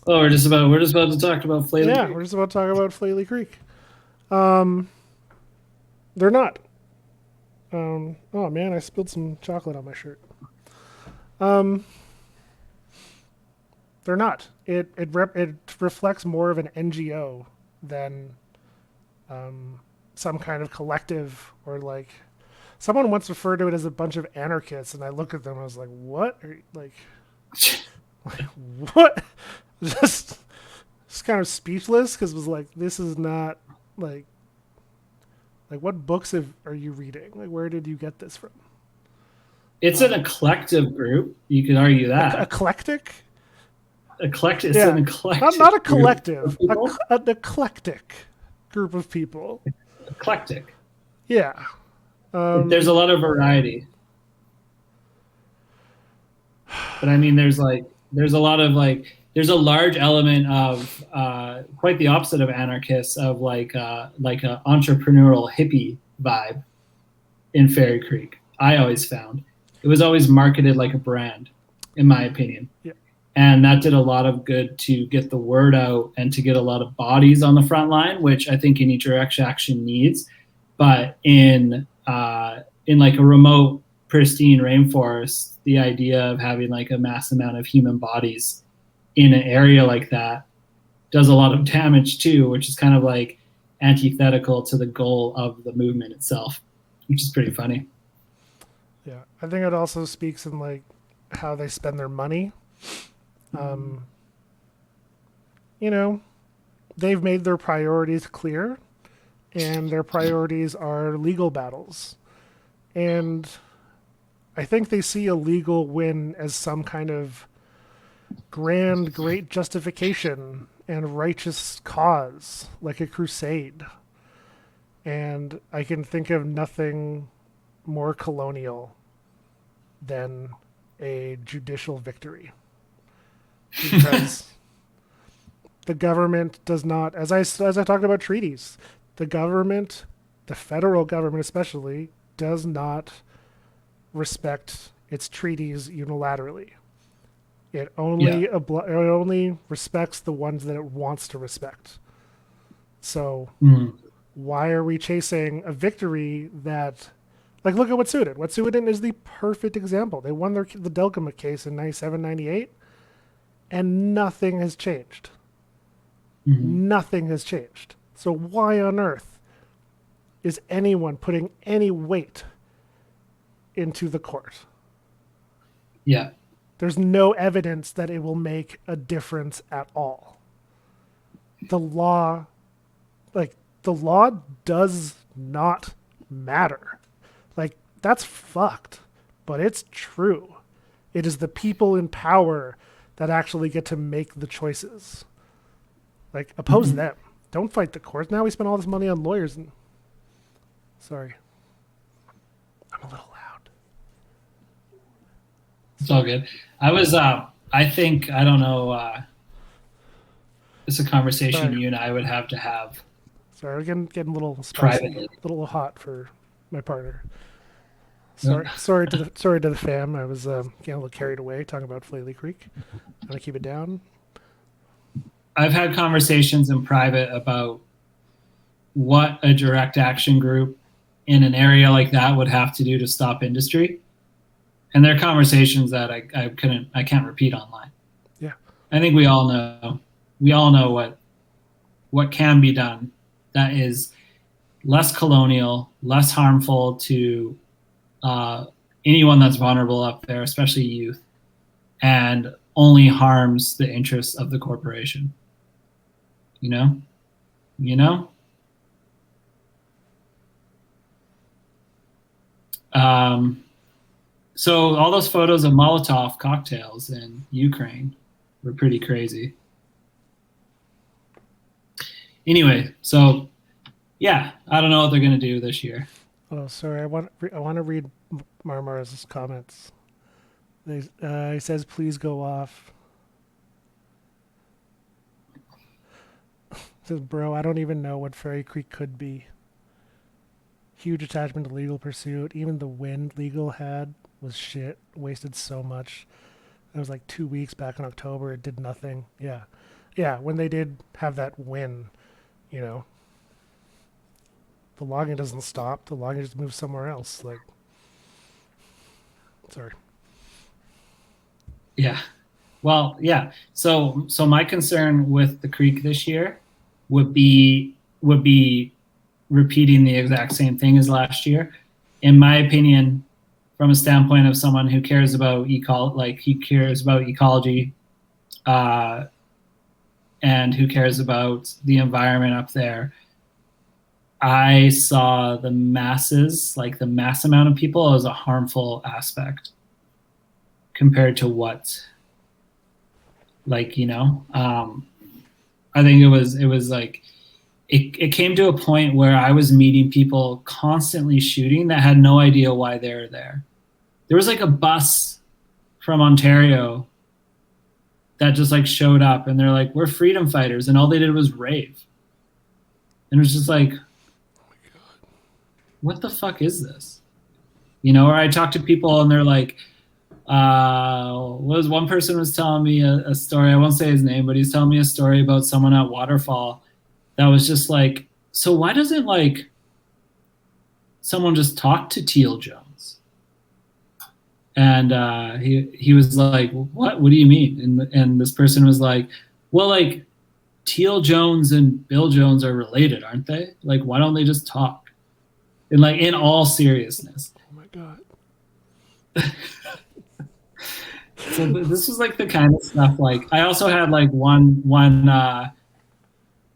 We're just about to talk about Flaley Creek. Yeah, we're just about to talk about Flaley Creek. They're not. Oh man, I spilled some chocolate on my shirt. They're not. It reflects more of an NGO than some kind of collective, or like someone once referred to it as a bunch of anarchists, and I look at them and I was like, what? Like what? Just kind of speechless, because it was like, this is not like what books are you reading? Like, where did you get this from? It's an eclectic group. You could argue that. Eclectic? Eclectic. It's an eclectic. Not a collective. An eclectic group of people. Eclectic. Yeah. There's a lot of variety. But I mean, there's a lot of there's a large element of quite the opposite of anarchists, of like a entrepreneurial hippie vibe in Fairy Creek. I always found it was always marketed like a brand, in my opinion. Yeah. And that did a lot of good to get the word out and to get a lot of bodies on the front line, which I think Any Direct Action needs. But in like a remote, pristine rainforest, the idea of having like a mass amount of human bodies in an area like that does a lot of damage too, which is kind of like antithetical to the goal of the movement itself, which is pretty funny. Yeah, I think it also speaks in like how they spend their money. You know, they've made their priorities clear, and their priorities are legal battles. And I think they see a legal win as some kind of grand, great justification and righteous cause, like a crusade. And I can think of nothing more colonial than a judicial victory. Because the government does not, as I talked about treaties, the government, the federal government especially, does not respect its treaties unilaterally. It only respects the ones that it wants to respect. So why are we chasing a victory that, like, look at Wet'suwet'en. Wet'suwet'en is the perfect example. They won the Delcamuk case in 97, 98, and nothing has changed. Nothing has changed. So why on earth is anyone putting any weight into the court? Yeah. There's no evidence that it will make a difference at all. The law does not matter. Like, that's fucked, but it's true. It is the people in power that actually get to make the choices. Like, oppose them. Don't fight the courts. Now we spend all this money on lawyers and... Sorry. I'm a little loud. It's all good. I was, I think, I don't know, it's a conversation you and I would have to have. Sorry, we're getting a little spicy, privately. A little hot for my partner. Sorry to the fam. I was getting a little carried away talking about Flaley Creek. I'm gonna keep it down. I've had conversations in private about what a direct action group in an area like that would have to do to stop industry. And they're conversations that I can't repeat online. Yeah. I think we all know what can be done that is less colonial, less harmful to anyone that's vulnerable up there, especially youth, and only harms the interests of the corporation. You know? So all those photos of Molotov cocktails in Ukraine were pretty crazy. Anyway, so yeah, I don't know what they're gonna do this year. Oh, sorry. I want to read Marmara's comments. He says, "Please go off." He says, "Bro, I don't even know what Fairy Creek could be. Huge attachment to legal pursuit. Even the win legal had was shit. Wasted so much. It was like 2 weeks back in October. It did nothing. Yeah. When they did have that win, the logging doesn't stop. The logging just moves somewhere else. Like, sorry. Yeah. Well, yeah. So my concern with the creek this year would be repeating the exact same thing as last year. In my opinion, from a standpoint of someone who cares about ecology, and who cares about the environment up there, I saw the masses, like the mass amount of people, as a harmful aspect compared to what, like, I think it was like it came to a point where I was meeting people constantly shooting that had no idea why they were there. There was like a bus from Ontario that just like showed up and they're like, we're freedom fighters, and all they did was rave. And it was just like, what the fuck is this? Or I talk to people and they're like, was one person was telling me a story. I won't say his name, but he's telling me a story about someone at Waterfall that was just like, so why doesn't like someone just talk to Teal Jones? And he was like, what do you mean? And this person was like, well, like Teal Jones and Bill Jones are related, aren't they? Like, why don't they just talk? And like, in all seriousness. Oh my God. So this was like the kind of stuff. Like, I also had like one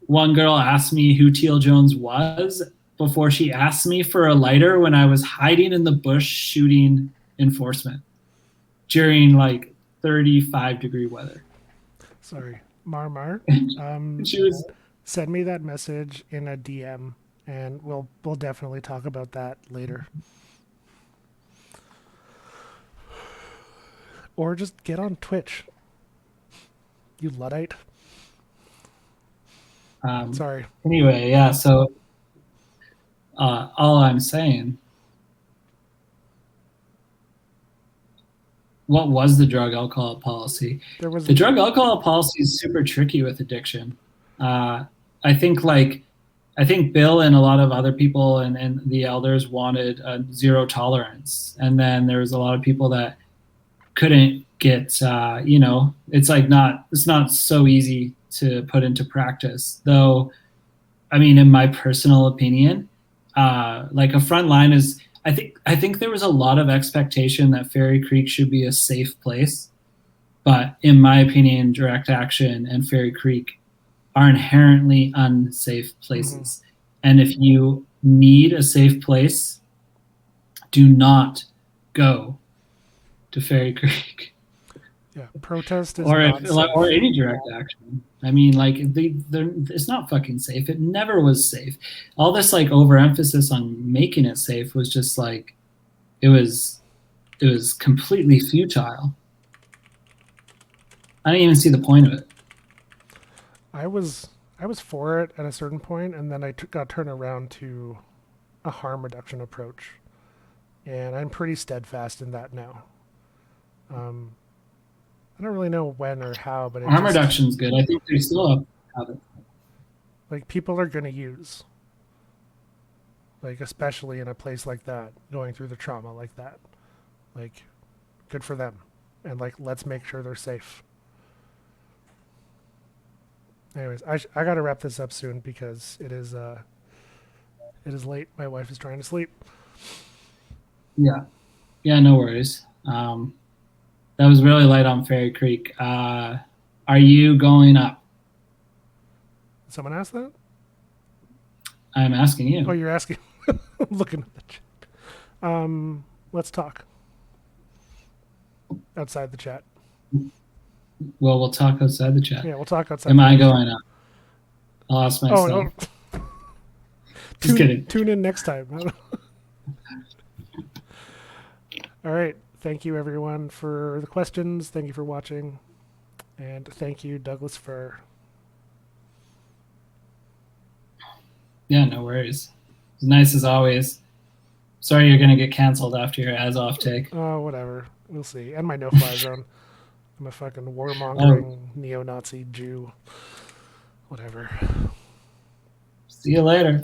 girl asked me who Teal Jones was before she asked me for a lighter when I was hiding in the bush shooting enforcement during like 35-degree weather. Sorry, Mar. She was send me that message in a DM, and we'll definitely talk about that later. Or just get on Twitch. You Luddite. Sorry. Anyway, yeah. So all I'm saying. What was the drug alcohol policy? The drug alcohol policy is super tricky with addiction. I think Bill and a lot of other people and the elders wanted zero tolerance, and then there was a lot of people that couldn't get. It's not so easy to put into practice. Though, I mean, in my personal opinion, like a front line is. I think there was a lot of expectation that Fairy Creek should be a safe place, but in my opinion, Direct Action and Fairy Creek are inherently unsafe places. Mm-hmm. And if you need a safe place, do not go to Fairy Creek. Yeah, protest is or any Direct Action. I mean, like it's not fucking safe. It never was safe. All this like overemphasis on making it safe was just like, it was completely futile. I didn't even see the point of it. I was for it at a certain point, and then I got turned around to a harm reduction approach, and I'm pretty steadfast in that now. I don't really know when or how, but harm reduction's good. I think they still have it. Like, people are going to use, like, especially in a place like that, going through the trauma like that. Like, good for them. And, like, let's make sure they're safe. Anyways, I got to wrap this up soon because it is late. My wife is trying to sleep. Yeah, no worries. That was really light on Fairy Creek. Are you going up? Someone asked that? I'm asking you. Oh, you're asking. I'm looking at the chat. Let's talk. Outside the chat. Well, we'll talk outside the chat. Yeah, we'll talk outside. Am I going up? I'll ask myself. Oh, no. Just kidding. Tune in next time. All right. Thank you, everyone, for the questions. Thank you for watching. And thank you, Douglas Fur. Yeah, no worries. It's nice as always. Sorry you're going to get canceled after your AZOV take. Oh, whatever. We'll see. And my no-fly zone. I'm a fucking warmongering neo-Nazi Jew. Whatever. See you later.